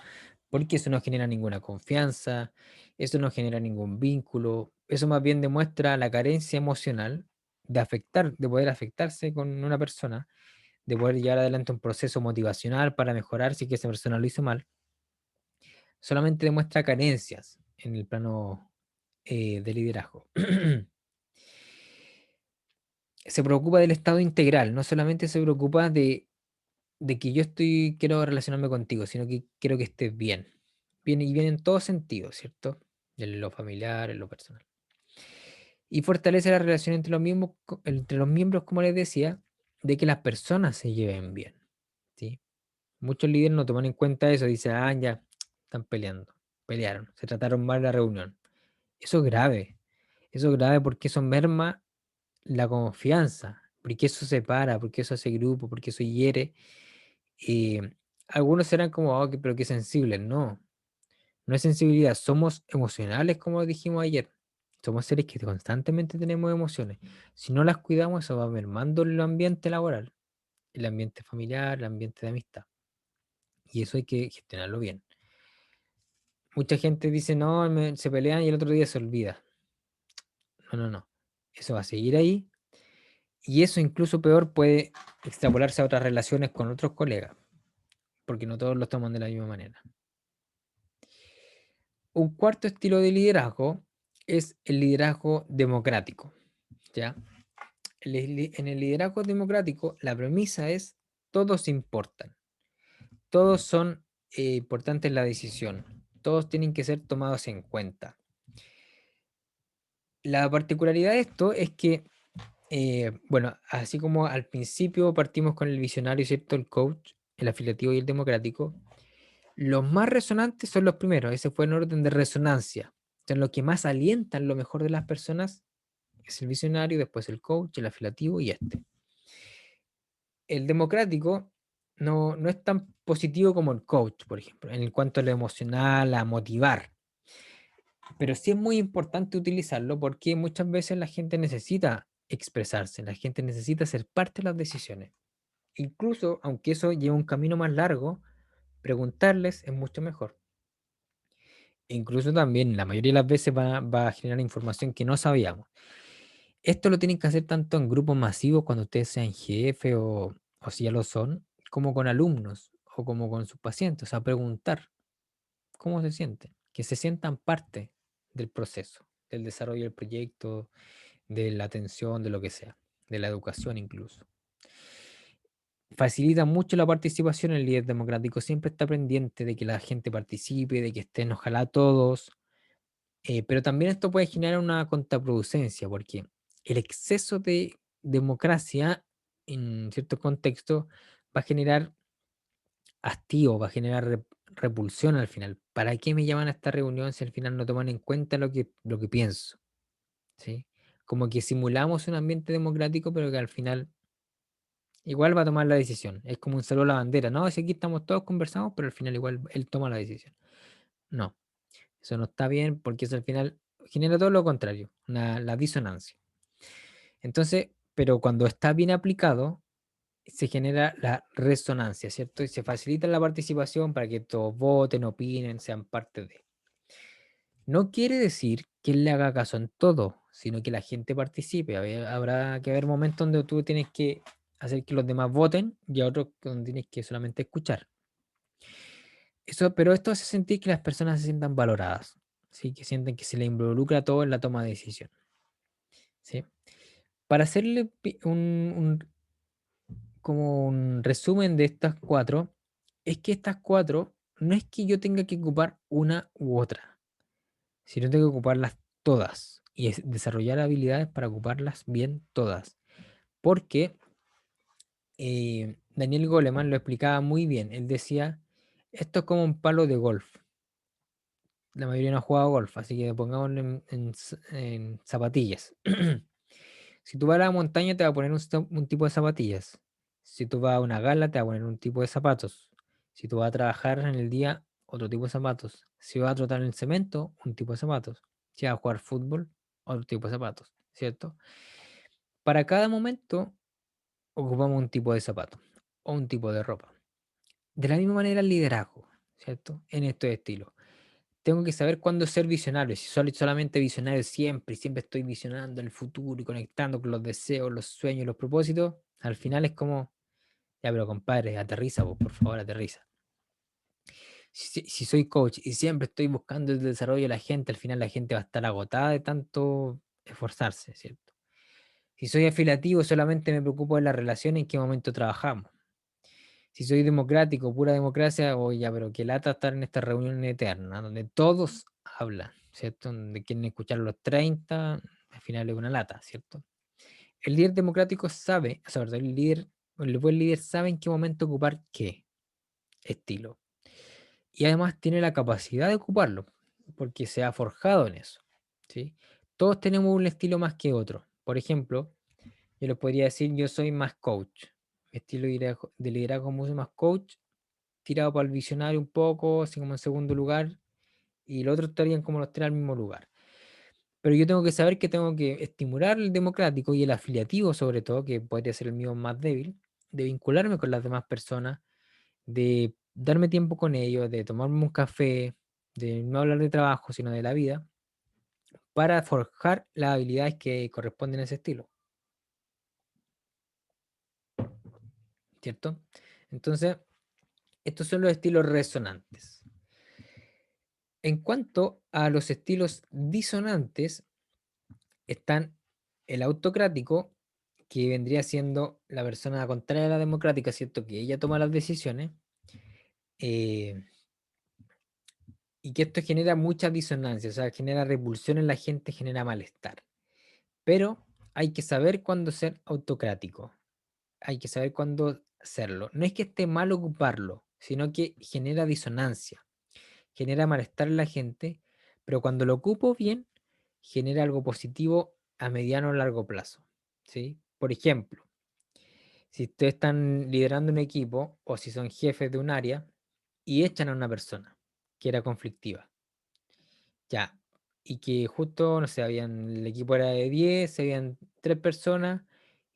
porque eso no genera ninguna confianza, eso no genera ningún vínculo, eso más bien demuestra la carencia emocional de poder afectarse con una persona, de poder llevar adelante un proceso motivacional para mejorar si que esa persona lo hizo mal. Solamente demuestra carencias en el plano de liderazgo. Se preocupa del estado integral, no solamente se preocupa de que quiero relacionarme contigo, sino que quiero que estés bien. Bien y bien en todo sentido, ¿cierto? En lo familiar, en lo personal. Y fortalece la relación entre los miembros, como les decía, de que las personas se lleven bien, ¿sí? Muchos líderes no toman en cuenta eso, dicen, ah, ya, están peleando, pelearon, se trataron mal en la reunión. Eso es grave porque eso merma la confianza, porque eso separa, porque eso hace grupo, porque eso hiere. Algunos serán como, "Oh, pero qué sensibles". No, no es sensibilidad, somos emocionales, como dijimos ayer. Somos seres que constantemente tenemos emociones. Si no las cuidamos, eso va mermando el ambiente laboral, el ambiente familiar, el ambiente de amistad. Y eso hay que gestionarlo bien. Mucha gente dice, no, se pelean y el otro día se olvida. No, no, no. Eso va a seguir ahí. Y eso incluso peor puede extrapolarse a otras relaciones con otros colegas, porque no todos lo toman de la misma manera. Un cuarto estilo de liderazgo es el liderazgo democrático, ¿ya? En el liderazgo democrático, la premisa es todos importan, todos son importantes en la decisión, todos tienen que ser tomados en cuenta. La particularidad de esto es que, bueno, así como al principio partimos con el visionario, ¿cierto? El coach, el afiliativo y el democrático, los más resonantes son los primeros, ese fue en orden de resonancia. Son los que más alientan lo mejor de las personas, es el visionario, después el coach, el afiliativo y este. El democrático no es tan positivo como el coach, por ejemplo, en cuanto a lo emocional, a motivar. Pero sí es muy importante utilizarlo porque muchas veces la gente necesita expresarse, la gente necesita ser parte de las decisiones. Incluso, aunque eso lleva un camino más largo, preguntarles es mucho mejor. Incluso también, la mayoría de las veces va a generar información que no sabíamos. Esto lo tienen que hacer tanto en grupos masivos cuando ustedes sean jefe o si ya lo son, como con alumnos o como con sus pacientes, o sea, preguntar cómo se sienten, que se sientan parte del proceso, del desarrollo del proyecto, de la atención, de lo que sea, de la educación incluso. facilita mucho la participación. El líder democrático siempre está pendiente de que la gente participe, de que estén ojalá todos, pero también esto puede generar una contraproducencia, porque el exceso de democracia en ciertos contextos va a generar hastío, va a generar repulsión al final. ¿Para qué me llaman a esta reunión si al final no toman en cuenta lo que pienso? ¿Sí? Como que simulamos un ambiente democrático, pero que al final igual va a tomar la decisión. Es como un saludo a la bandera. No, si aquí estamos todos conversamos, pero al final igual él toma la decisión. No, eso no está bien porque eso al final genera todo lo contrario, la disonancia. Entonces, pero cuando está bien aplicado, se genera la resonancia, ¿cierto? Y se facilita la participación para que todos voten, opinen, sean parte de. No quiere decir que él le haga caso en todo, sino que la gente participe. Habrá que haber momentos donde tú tienes que hacer que los demás voten y a otros donde tienes que solamente escuchar. Eso, pero esto hace sentir que las personas se sientan valoradas, ¿sí? Que sienten que se le involucra todo en la toma de decisión, ¿sí? Para hacerle como un resumen de estas cuatro, es que estas cuatro no es que yo tenga que ocupar una u otra, sino tengo que ocuparlas todas y desarrollar habilidades para ocuparlas bien todas. Porque Daniel Goleman lo explicaba muy bien. Él decía, esto es como un palo de golf. La mayoría no ha jugado golf, así que pongámoslo en zapatillas. Si tú vas a la montaña, te va a poner un tipo de zapatillas. Si tú vas a una gala, te va a poner un tipo de zapatos. Si tú vas a trabajar en el día, otro tipo de zapatos. Si vas a trotar en el cemento, un tipo de zapatos. Si vas a jugar fútbol, otro tipo de zapatos, ¿cierto? Para cada momento ocupamos un tipo de zapato o un tipo de ropa. De la misma manera el liderazgo, ¿cierto? En estos estilos. Tengo que saber cuándo ser visionario. Si soy solamente visionario siempre y siempre estoy visionando el futuro y conectando con los deseos, los sueños, los propósitos, al final es como, ya, pero compadre, aterriza, vos, por favor, aterriza. Si soy coach y siempre estoy buscando el desarrollo de la gente, al final la gente va a estar agotada de tanto esforzarse, ¿cierto? Si soy afiliativo, solamente me preocupo de la relación en qué momento trabajamos. Si soy democrático, pura democracia, oye, ya, pero qué lata estar en esta reunión eterna, donde todos hablan, ¿cierto? Donde quieren escuchar a los 30, al final es una lata, ¿cierto? El líder democrático sabe, o sea, perdón, el buen líder sabe en qué momento ocupar qué estilo. Y además tiene la capacidad de ocuparlo, porque se ha forjado en eso, ¿sí? Todos tenemos un estilo más que otro. Por ejemplo, yo les podría decir, yo soy más coach. Mi estilo de liderazgo es mucho más coach, tirado para el visionario un poco, así como en segundo lugar, y los otros estarían como los tres al mismo lugar. Pero yo tengo que saber que tengo que estimular el democrático y el afiliativo, sobre todo, que podría ser el mío más débil, de vincularme con las demás personas, de darme tiempo con ellos, de tomarme un café, de no hablar de trabajo, sino de la vida, para forjar las habilidades que corresponden a ese estilo, ¿cierto? Entonces, estos son los estilos resonantes. En cuanto a los estilos disonantes, están el autocrático, que vendría siendo la persona contraria a la democrática, ¿cierto? Que ella toma las decisiones, eh, y que esto genera mucha disonancia, o sea, genera repulsión en la gente, genera malestar. Pero hay que saber cuándo ser autocrático, hay que saber cuándo hacerlo. No es que esté mal ocuparlo, sino que genera disonancia, genera malestar en la gente, pero cuando lo ocupo bien, genera algo positivo a mediano o largo plazo, ¿sí? Por ejemplo, si ustedes están liderando un equipo o si son jefes de un área y echan a una persona que era conflictiva, ya, y que justo, no sé, el equipo era de 10, habían 3 personas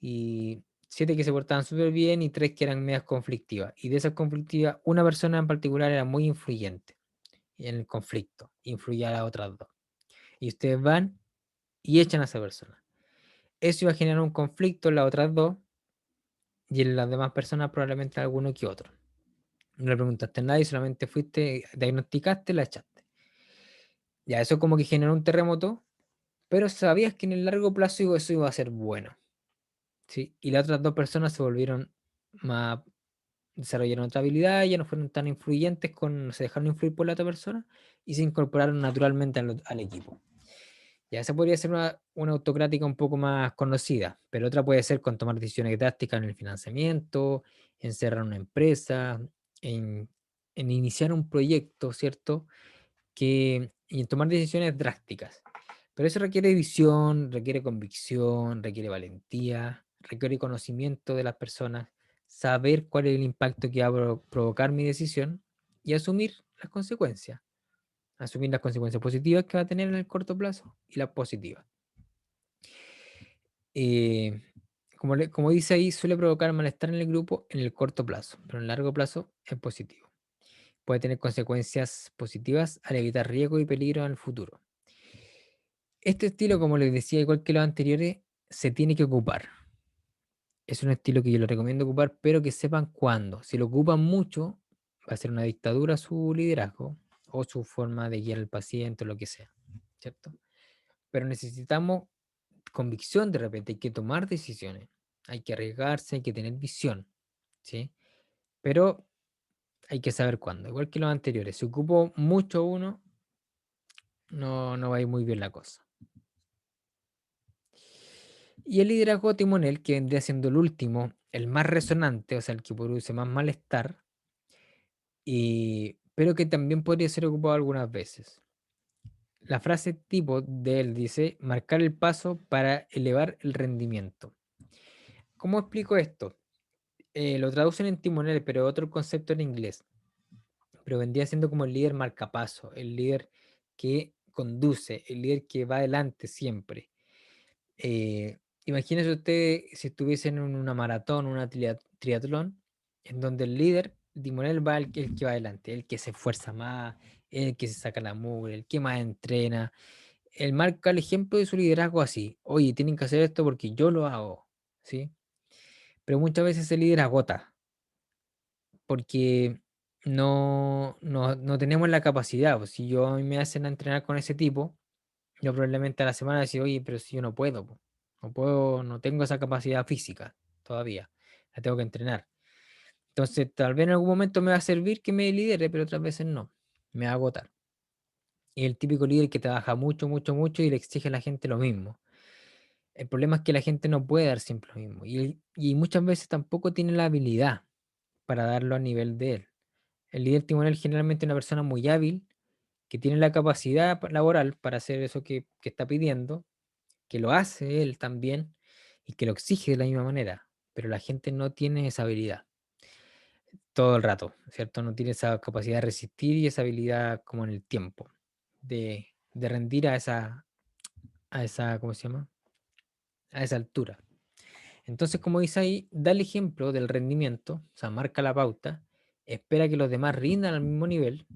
y 7 que se portaban súper bien y 3 que eran medias conflictivas. Y de esas conflictivas, una persona en particular era muy influyente en el conflicto, influía a las otras dos. Y ustedes van y echan a esa persona. Eso iba a generar un conflicto en las otras dos y en las demás personas probablemente alguno que otro. No le preguntaste a nadie, solamente fuiste, diagnosticaste, la echaste. Ya, eso como que generó un terremoto, pero sabías que en el largo plazo eso iba a ser bueno, ¿sí? Y las otras dos personas se volvieron más desarrollaron otra habilidad, ya no fueron tan influyentes, se dejaron influir por la otra persona y se incorporaron naturalmente al equipo. Ya esa podría ser una autocrática un poco más conocida, pero otra puede ser con tomar decisiones drásticas en el financiamiento, en cerrar una empresa, en, en iniciar un proyecto, ¿cierto? Y en tomar decisiones drásticas. Pero eso requiere visión, requiere convicción, requiere valentía, requiere conocimiento de las personas, saber cuál es el impacto que va a provocar mi decisión y asumir las consecuencias. Asumir las consecuencias positivas que va a tener en el corto plazo y las positivas. Eh, como dice ahí, suele provocar malestar en el grupo en el corto plazo, pero en el largo plazo es positivo. Puede tener consecuencias positivas al evitar riesgo y peligro en el futuro. Este estilo, como les decía, igual que los anteriores, se tiene que ocupar. Es un estilo que yo les recomiendo ocupar, pero que sepan cuándo. Si lo ocupan mucho, va a ser una dictadura su liderazgo o su forma de guiar al paciente o lo que sea, ¿cierto? Pero necesitamos convicción de repente, hay que tomar decisiones, hay que arriesgarse, hay que tener visión, ¿sí? Pero hay que saber cuándo. Igual que los anteriores, si ocupo mucho uno, no va a ir muy bien la cosa. Y el liderazgo timonel, que vendría siendo el último, el más resonante, o sea, el que produce más malestar, pero que también podría ser ocupado algunas veces. La frase tipo de él dice, marcar el paso para elevar el rendimiento. ¿Cómo explico esto? Lo traducen en timonel, pero otro concepto en inglés. Pero vendría siendo como el líder marcapaso, el líder que conduce, el líder que va adelante siempre. Imagínese usted si estuviesen en una maratón, una triatlón, en donde el líder, el timonel, va el que va adelante, el que se esfuerza más, el que se saca la mugre, el que más entrena. Él marca el ejemplo de su liderazgo así. Oye, tienen que hacer esto porque yo lo hago, ¿sí? Pero muchas veces el líder agota, porque no tenemos la capacidad. Pues, si yo a mí me hacen a entrenar con ese tipo, yo probablemente a la semana decir, oye, pero si yo no puedo, po, no puedo, no tengo esa capacidad física todavía, la tengo que entrenar. Entonces, tal vez en algún momento me va a servir que me lidere, pero otras veces no, me va a agotar. Y el típico líder que trabaja mucho, mucho, mucho y le exige a la gente lo mismo. El problema es que la gente no puede dar siempre lo mismo y muchas veces tampoco tiene la habilidad para darlo a nivel de él. El líder timonel generalmente es una persona muy hábil, que tiene la capacidad laboral para hacer eso que está pidiendo, que lo hace él también y que lo exige de la misma manera, pero la gente no tiene esa habilidad todo el rato, ¿cierto? No tiene esa capacidad de resistir y esa habilidad como en el tiempo, de rendir a esa, ¿cómo se llama? A esa altura. Entonces, como dice ahí, da el ejemplo del rendimiento, o sea, marca la pauta, espera que los demás rindan al mismo nivel,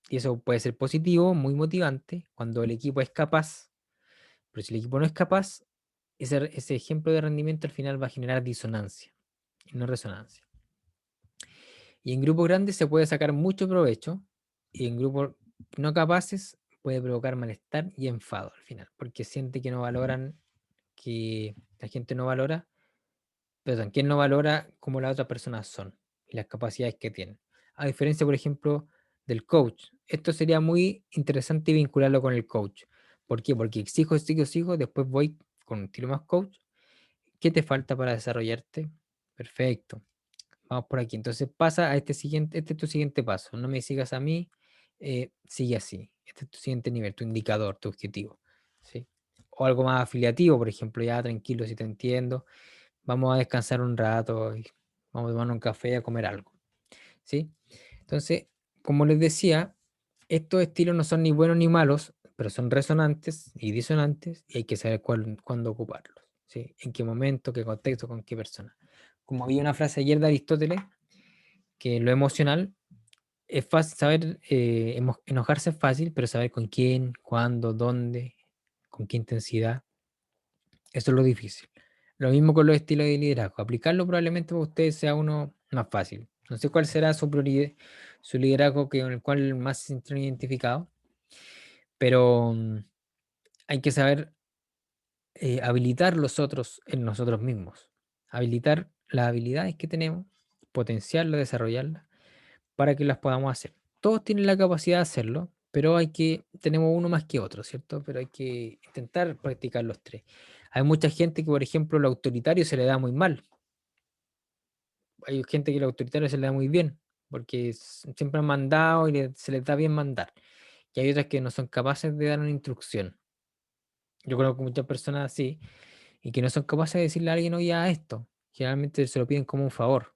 y eso puede ser positivo, muy motivante, cuando el equipo es capaz, pero si el equipo no es capaz, ese ejemplo de rendimiento al final va a generar disonancia y no resonancia. Y en grupos grandes se puede sacar mucho provecho, y en grupos no capaces puede provocar malestar y enfado al final, porque siente que no valoran, que la gente no valora, pero ¿quién no valora cómo las otras personas son y las capacidades que tienen? A diferencia, por ejemplo, del coach. Esto sería muy interesante vincularlo con el coach. ¿Por qué? Porque exijo, exijo, exijo, después voy con un estilo más coach. ¿Qué te falta para desarrollarte? Perfecto. Vamos por aquí. Entonces pasa a este es tu siguiente paso. No me sigas a mí, sigue así. Este es tu siguiente nivel, tu indicador, tu objetivo. ¿Sí? O algo más afiliativo, por ejemplo, ya tranquilo, si te entiendo, vamos a descansar un rato, y vamos a tomar un café, a comer algo, ¿sí? Entonces, como les decía, estos estilos no son ni buenos ni malos, pero son resonantes y disonantes y hay que saber cuándo ocuparlos, ¿sí? En qué momento, qué contexto, con qué persona. Como había una frase ayer de Aristóteles, que lo emocional es fácil, saber, enojarse es fácil, pero saber con quién, cuándo, dónde, con qué intensidad, eso es lo difícil. Lo mismo con los estilos de liderazgo. Aplicarlo probablemente para ustedes sea uno más fácil. No sé cuál será su liderazgo con el cual más se sienten identificados, pero hay que saber habilitar los otros en nosotros mismos. Habilitar las habilidades que tenemos potenciarla, desarrollarla, para que las podamos hacer. Todos tienen la capacidad de hacerlo, pero tenemos uno más que otro, ¿cierto? Pero hay que intentar practicar los tres. Hay mucha gente que, por ejemplo, lo autoritario se le da muy mal. Hay gente que lo autoritario se le da muy bien, porque siempre han mandado y se les da bien mandar. Y hay otras que no son capaces de dar una instrucción. Yo conozco muchas personas así y que no son capaces de decirle a alguien, oye, a esto. Generalmente se lo piden como un favor.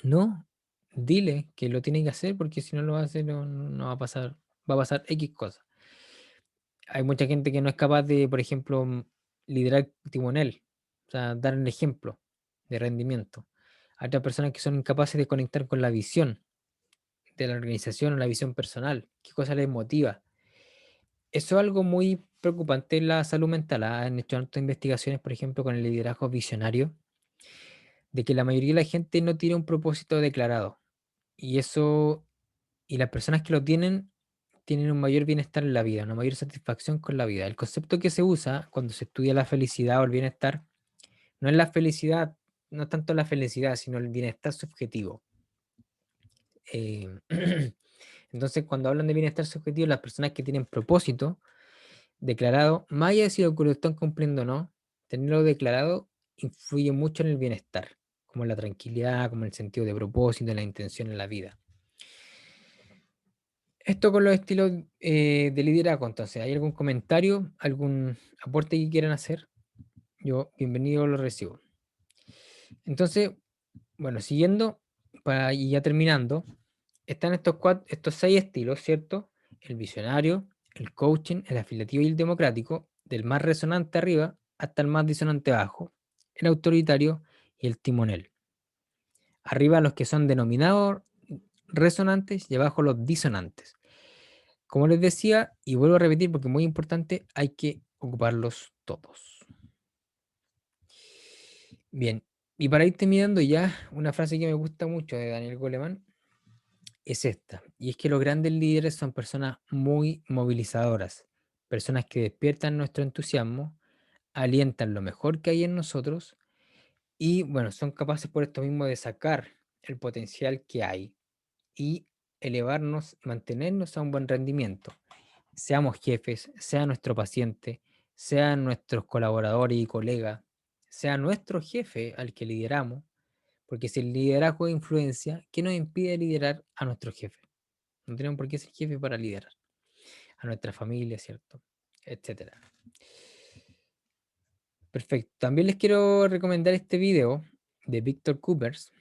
No, dile que lo tiene que hacer porque si no lo hace no va a pasar X cosas. Hay mucha gente que no es capaz de, por ejemplo, liderar timonel, o sea, dar un ejemplo de rendimiento. Hay otras personas que son incapaces de conectar con la visión de la organización o la visión personal, qué cosa les motiva. Eso es algo muy preocupante en la salud mental. Han hecho hartas investigaciones, por ejemplo, con el liderazgo visionario, de que la mayoría de la gente no tiene un propósito declarado. Y eso, y las personas que lo tienen un mayor bienestar en la vida, una mayor satisfacción con la vida. El concepto que se usa cuando se estudia la felicidad o el bienestar, no es la felicidad, no tanto la felicidad, sino el bienestar subjetivo. Eh, entonces, cuando hablan de bienestar subjetivo, las personas que tienen propósito declarado, más allá de si lo que lo están cumpliendo o no, tenerlo declarado influye mucho en el bienestar, como la tranquilidad, como el sentido de propósito, la intención en la vida. Esto con los estilos de liderazgo, entonces, ¿hay algún comentario, algún aporte que quieran hacer? Yo, bienvenido, lo recibo. Entonces, bueno, siguiendo, y ya terminando, están estos 6 estilos, ¿cierto? El visionario, el coaching, el afiliativo y el democrático, del más resonante arriba hasta el más disonante abajo, el autoritario y el timonel. Arriba los que son denominados resonantes y abajo los disonantes. Como les decía, y vuelvo a repetir porque es muy importante, hay que ocuparlos todos. Bien, y para ir terminando ya, una frase que me gusta mucho de Daniel Goleman es esta, y es que los grandes líderes son personas muy movilizadoras, personas que despiertan nuestro entusiasmo, alientan lo mejor que hay en nosotros y, bueno, son capaces por esto mismo de sacar el potencial que hay y elevarnos, mantenernos a un buen rendimiento. Seamos jefes, sea nuestro paciente, sean nuestros colaboradores y colegas, sea nuestro jefe al que lideramos, porque si el liderazgo es influencia, ¿qué nos impide liderar a nuestro jefe? No tenemos por qué ser jefe para liderar a nuestra familia, ¿cierto? Etcétera. Perfecto. También les quiero recomendar este video de Víctor Coopers,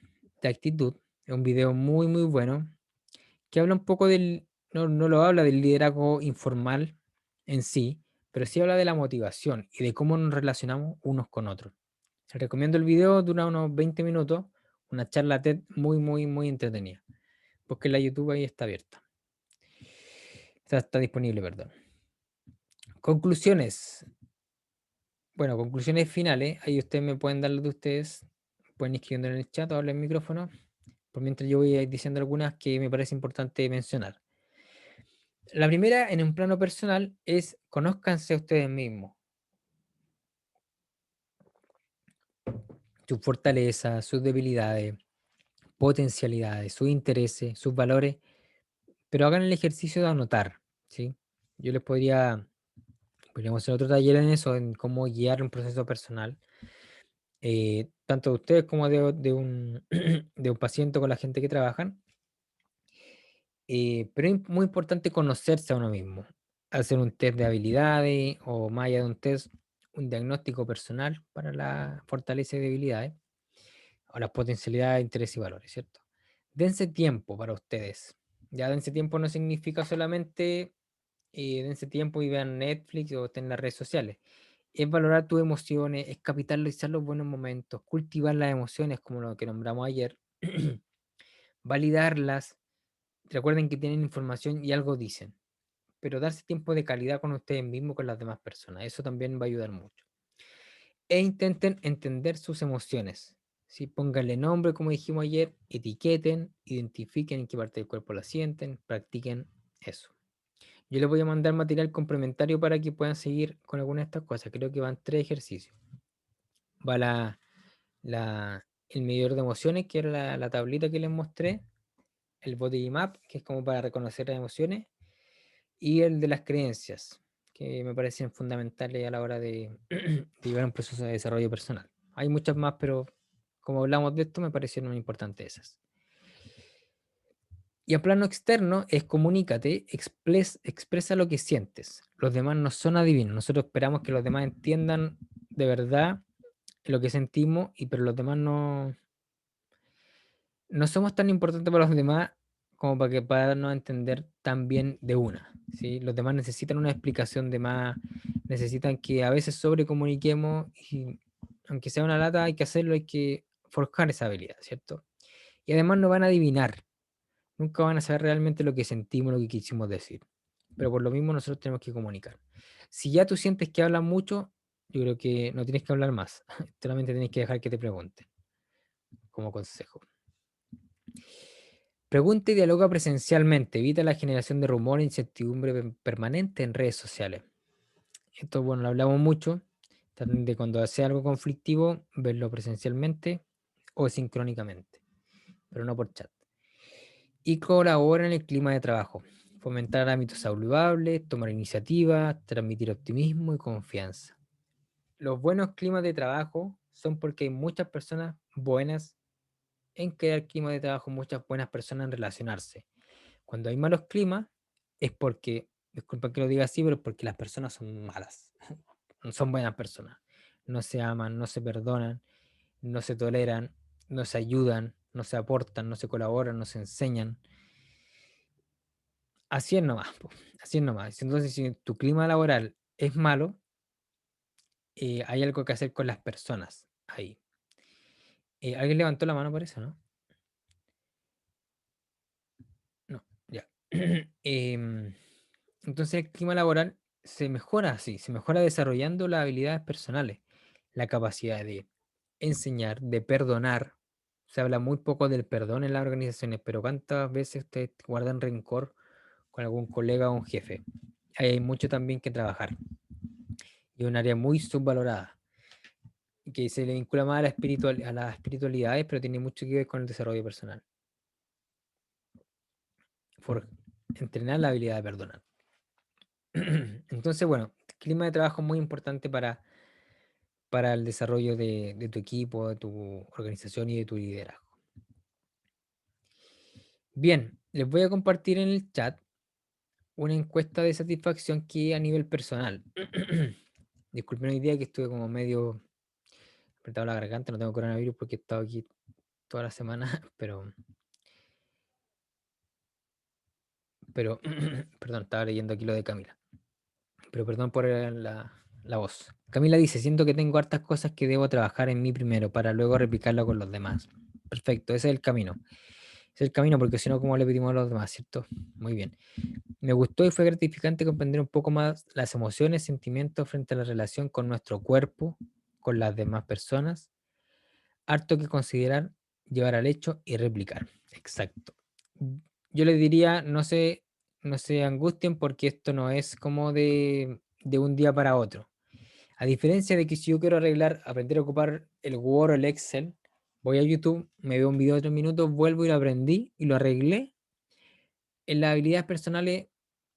de actitud. Es un video muy, muy bueno, que habla un poco no lo habla del liderazgo informal en sí, pero sí habla de la motivación y de cómo nos relacionamos unos con otros. Les recomiendo el video, dura unos 20 minutos, una charla TED muy, muy, muy entretenida. Porque la YouTube ahí está abierta. Está disponible, perdón. Conclusiones. Bueno, conclusiones finales. Ahí ustedes me pueden dar las de ustedes. Pueden escribiendo en el chat o hablar el micrófono. Por mientras yo voy a ir diciendo algunas que me parece importante mencionar. La primera, en un plano personal, es conózcanse a ustedes mismos. Sus fortalezas, sus debilidades, potencialidades, sus intereses, sus valores, pero hagan el ejercicio de anotar, ¿sí? Yo podríamos hacer otro taller en eso, en cómo guiar un proceso personal, tanto de ustedes como de un paciente con la gente que trabajan. Pero es muy importante conocerse a uno mismo, hacer un test de habilidades o más allá de un test, un diagnóstico personal para la fortaleza y debilidades o las potencialidades, intereses y valores, ¿cierto? Dense tiempo para ustedes. Ya dense tiempo no significa solamente dense tiempo y vean Netflix o estén en las redes sociales. Es valorar tus emociones, es capitalizar los buenos momentos, cultivar las emociones como lo que nombramos ayer, validarlas. Recuerden que tienen información y algo dicen, pero darse tiempo de calidad con ustedes mismos, con las demás personas, eso también va a ayudar mucho. E intenten entender sus emociones. Si pónganle nombre, como dijimos ayer, etiqueten, identifiquen en qué parte del cuerpo la sienten, practiquen eso. Yo les voy a mandar material complementario para que puedan seguir con alguna de estas cosas. Creo que van 3 ejercicios. Va el medidor de emociones, que era la tablita que les mostré, el body map, que es como para reconocer las emociones, y el de las creencias, que me parecen fundamentales a la hora de llevar un proceso de desarrollo personal. Hay muchas más, pero como hablamos de esto, me parecieron importantes esas. Y a plano externo es comunícate, expresa lo que sientes. Los demás no son adivinos. Nosotros esperamos que los demás entiendan de verdad lo que sentimos, pero los demás no somos tan importantes para los demás como para que puedan no entender tan bien de una, ¿sí? Los demás necesitan una explicación de más, necesitan que a veces sobrecomuniquemos y aunque sea una lata hay que hacerlo, hay que forjar esa habilidad, ¿cierto? Y además no van a adivinar, nunca van a saber realmente lo que sentimos, lo que quisimos decir. Pero por lo mismo nosotros tenemos que comunicar. Si ya tú sientes que hablan mucho, yo creo que no tienes que hablar más, solamente tienes que dejar que te pregunten, como consejo. Pregunta y dialoga presencialmente. Evita la generación de rumor e incertidumbre permanente en redes sociales. Esto, bueno, lo hablamos mucho. Traten de cuando sea algo conflictivo, verlo presencialmente o sincrónicamente, pero no por chat. Y colabora en el clima de trabajo. Fomentar hábitos saludables, tomar iniciativa, transmitir optimismo y confianza. Los buenos climas de trabajo son porque hay muchas personas buenas en crear clima de trabajo, muchas buenas personas en relacionarse. Cuando hay malos climas es porque, disculpa que lo diga así, pero es porque las personas son malas, no son buenas personas. No se aman, no se perdonan, no se toleran, no se ayudan, no se aportan, no se colaboran, no se enseñan. Así es nomás, po, así es nomás. Entonces, si tu clima laboral es malo, hay algo que hacer con las personas ahí. ¿Alguien levantó la mano por eso, no? No, ya. Em, entonces el clima laboral se mejora así, se mejora desarrollando las habilidades personales, la capacidad de enseñar, de perdonar. Se habla muy poco del perdón en las organizaciones, pero ¿cuántas veces ustedes guardan rencor con algún colega o un jefe? Ahí hay mucho también que trabajar y un área muy subvalorada, que se le vincula más a a las espiritualidades, pero tiene mucho que ver con el desarrollo personal. For- Entrenar la habilidad de perdonar. Entonces, bueno, el clima de trabajo es muy importante para el desarrollo de tu equipo, de tu organización y de tu liderazgo. Bien, les voy a compartir en el chat una encuesta de satisfacción que a nivel personal. Disculpen hoy día que estuve como medio apretado la garganta, no tengo coronavirus porque he estado aquí toda la semana, pero perdón, estaba leyendo aquí lo de Camila. Pero perdón por la voz. Camila dice, siento que tengo hartas cosas que debo trabajar en mí primero para luego replicarlo con los demás. Perfecto, ese es el camino. Ese es el camino porque si no, ¿cómo le pedimos a los demás, cierto? Muy bien. Me gustó y fue gratificante comprender un poco más las emociones, sentimientos frente a la relación con nuestro cuerpo, con las demás personas. Harto que considerar, llevar al hecho y replicar. Exacto. Yo les diría, no se angustien porque esto no es como de un día para otro. A diferencia de que si yo quiero aprender a ocupar el Word o el Excel, voy a YouTube, me veo un video de 3 minutos, vuelvo y lo aprendí y lo arreglé. En las habilidades personales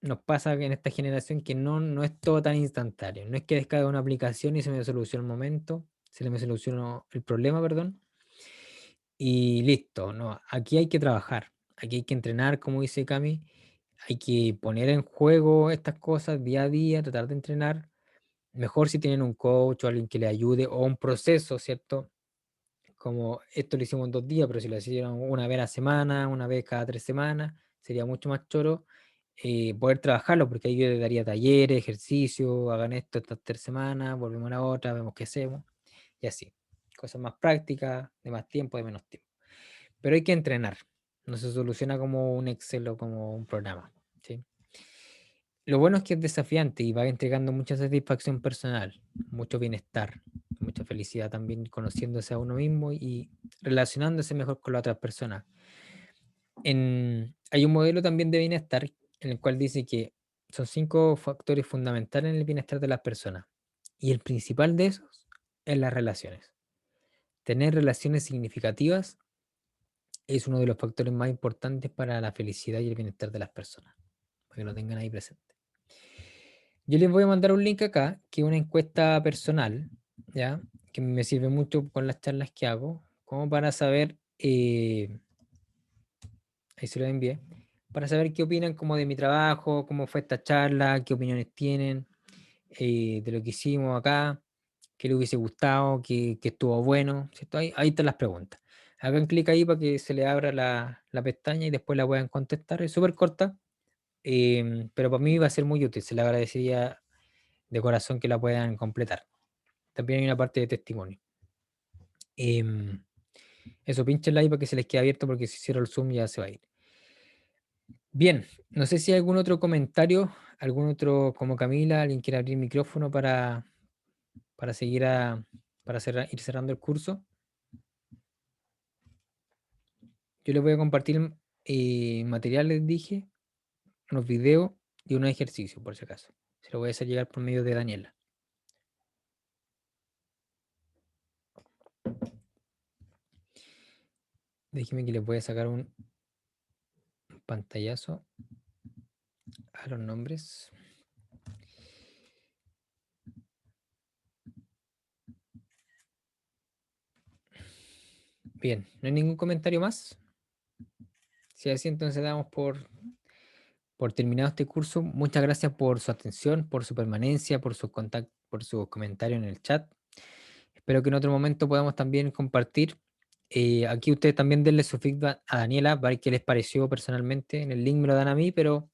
nos pasa que en esta generación que no es todo tan instantáneo. No es que descargue una aplicación y se me soluciona el momento, se le me solucionó el problema, perdón, y listo. No, aquí hay que trabajar, aquí hay que entrenar, como dice Cami, hay que poner en juego estas cosas día a día, tratar de entrenar. Mejor si tienen un coach o alguien que le ayude o un proceso, ¿cierto? Como esto lo hicimos en 2 días, pero si lo hicieran una vez a la semana, una vez cada 3 semanas, sería mucho más choro poder trabajarlo, porque ahí yo le daría talleres, ejercicio, hagan esto estas 3 semanas, volvemos a la otra, vemos qué hacemos, y así. Cosas más prácticas, de más tiempo, de menos tiempo. Pero hay que entrenar, no se soluciona como un Excel o como un programa, ¿sí? Lo bueno es que es desafiante y va entregando mucha satisfacción personal, mucho bienestar, mucha felicidad también conociéndose a uno mismo y relacionándose mejor con las otras personas. Hay un modelo también de bienestar en el cual dice que son 5 factores fundamentales en el bienestar de las personas y el principal de esos es las relaciones. Tener relaciones significativas es uno de los factores más importantes para la felicidad y el bienestar de las personas, para que lo tengan ahí presente. Yo les voy a mandar un link acá, que es una encuesta personal, ¿ya? Que me sirve mucho con las charlas que hago, como para saber, ahí se lo envié, para saber qué opinan como de mi trabajo, cómo fue esta charla, qué opiniones tienen de lo que hicimos acá, qué le hubiese gustado, qué estuvo bueno, ¿cierto? Ahí están las preguntas. Hagan clic ahí para que se le abra la pestaña y después la puedan contestar. Es súper corta, pero para mí va a ser muy útil. Se le agradecería de corazón que la puedan completar. También hay una parte de testimonio. Em, Eso, pinchenla ahí para que se les quede abierto porque si cierro el Zoom ya se va a ir. Bien, no sé si hay algún otro comentario, algún otro como Camila, alguien quiere abrir el micrófono para seguir ir cerrando el curso. Yo les voy a compartir materiales, dije, unos videos y unos ejercicios, por si acaso. Se lo voy a hacer llegar por medio de Daniela. Déjenme que les voy a sacar un pantallazo a los nombres. Bien, ¿no hay ningún comentario más? Si así, entonces damos por terminado este curso. Muchas gracias por su atención, por su permanencia, por sus contactos, por sus comentarios en el chat. Espero que en otro momento podamos también compartir. Aquí ustedes también denle su feedback a Daniela para ver qué les pareció personalmente. En el link me lo dan a mí, pero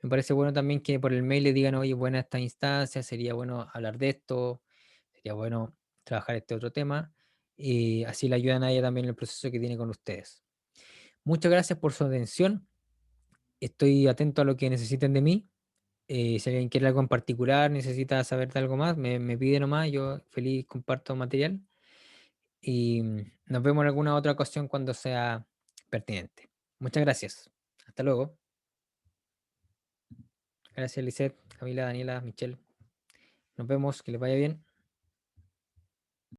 me parece bueno también que por el mail le digan, oye, buena esta instancia, sería bueno hablar de esto, sería bueno trabajar este otro tema. Y así le ayudan a ella también en el proceso que tiene con ustedes. Muchas gracias por su atención. Estoy atento a lo que necesiten de mí. Si alguien quiere algo en particular, necesita saber de algo más, me pide nomás, yo feliz comparto material y nos vemos en alguna otra ocasión cuando sea pertinente. Muchas gracias. Hasta luego. Gracias, Lisette, Camila, Daniela, Michelle. Nos vemos, que les vaya bien.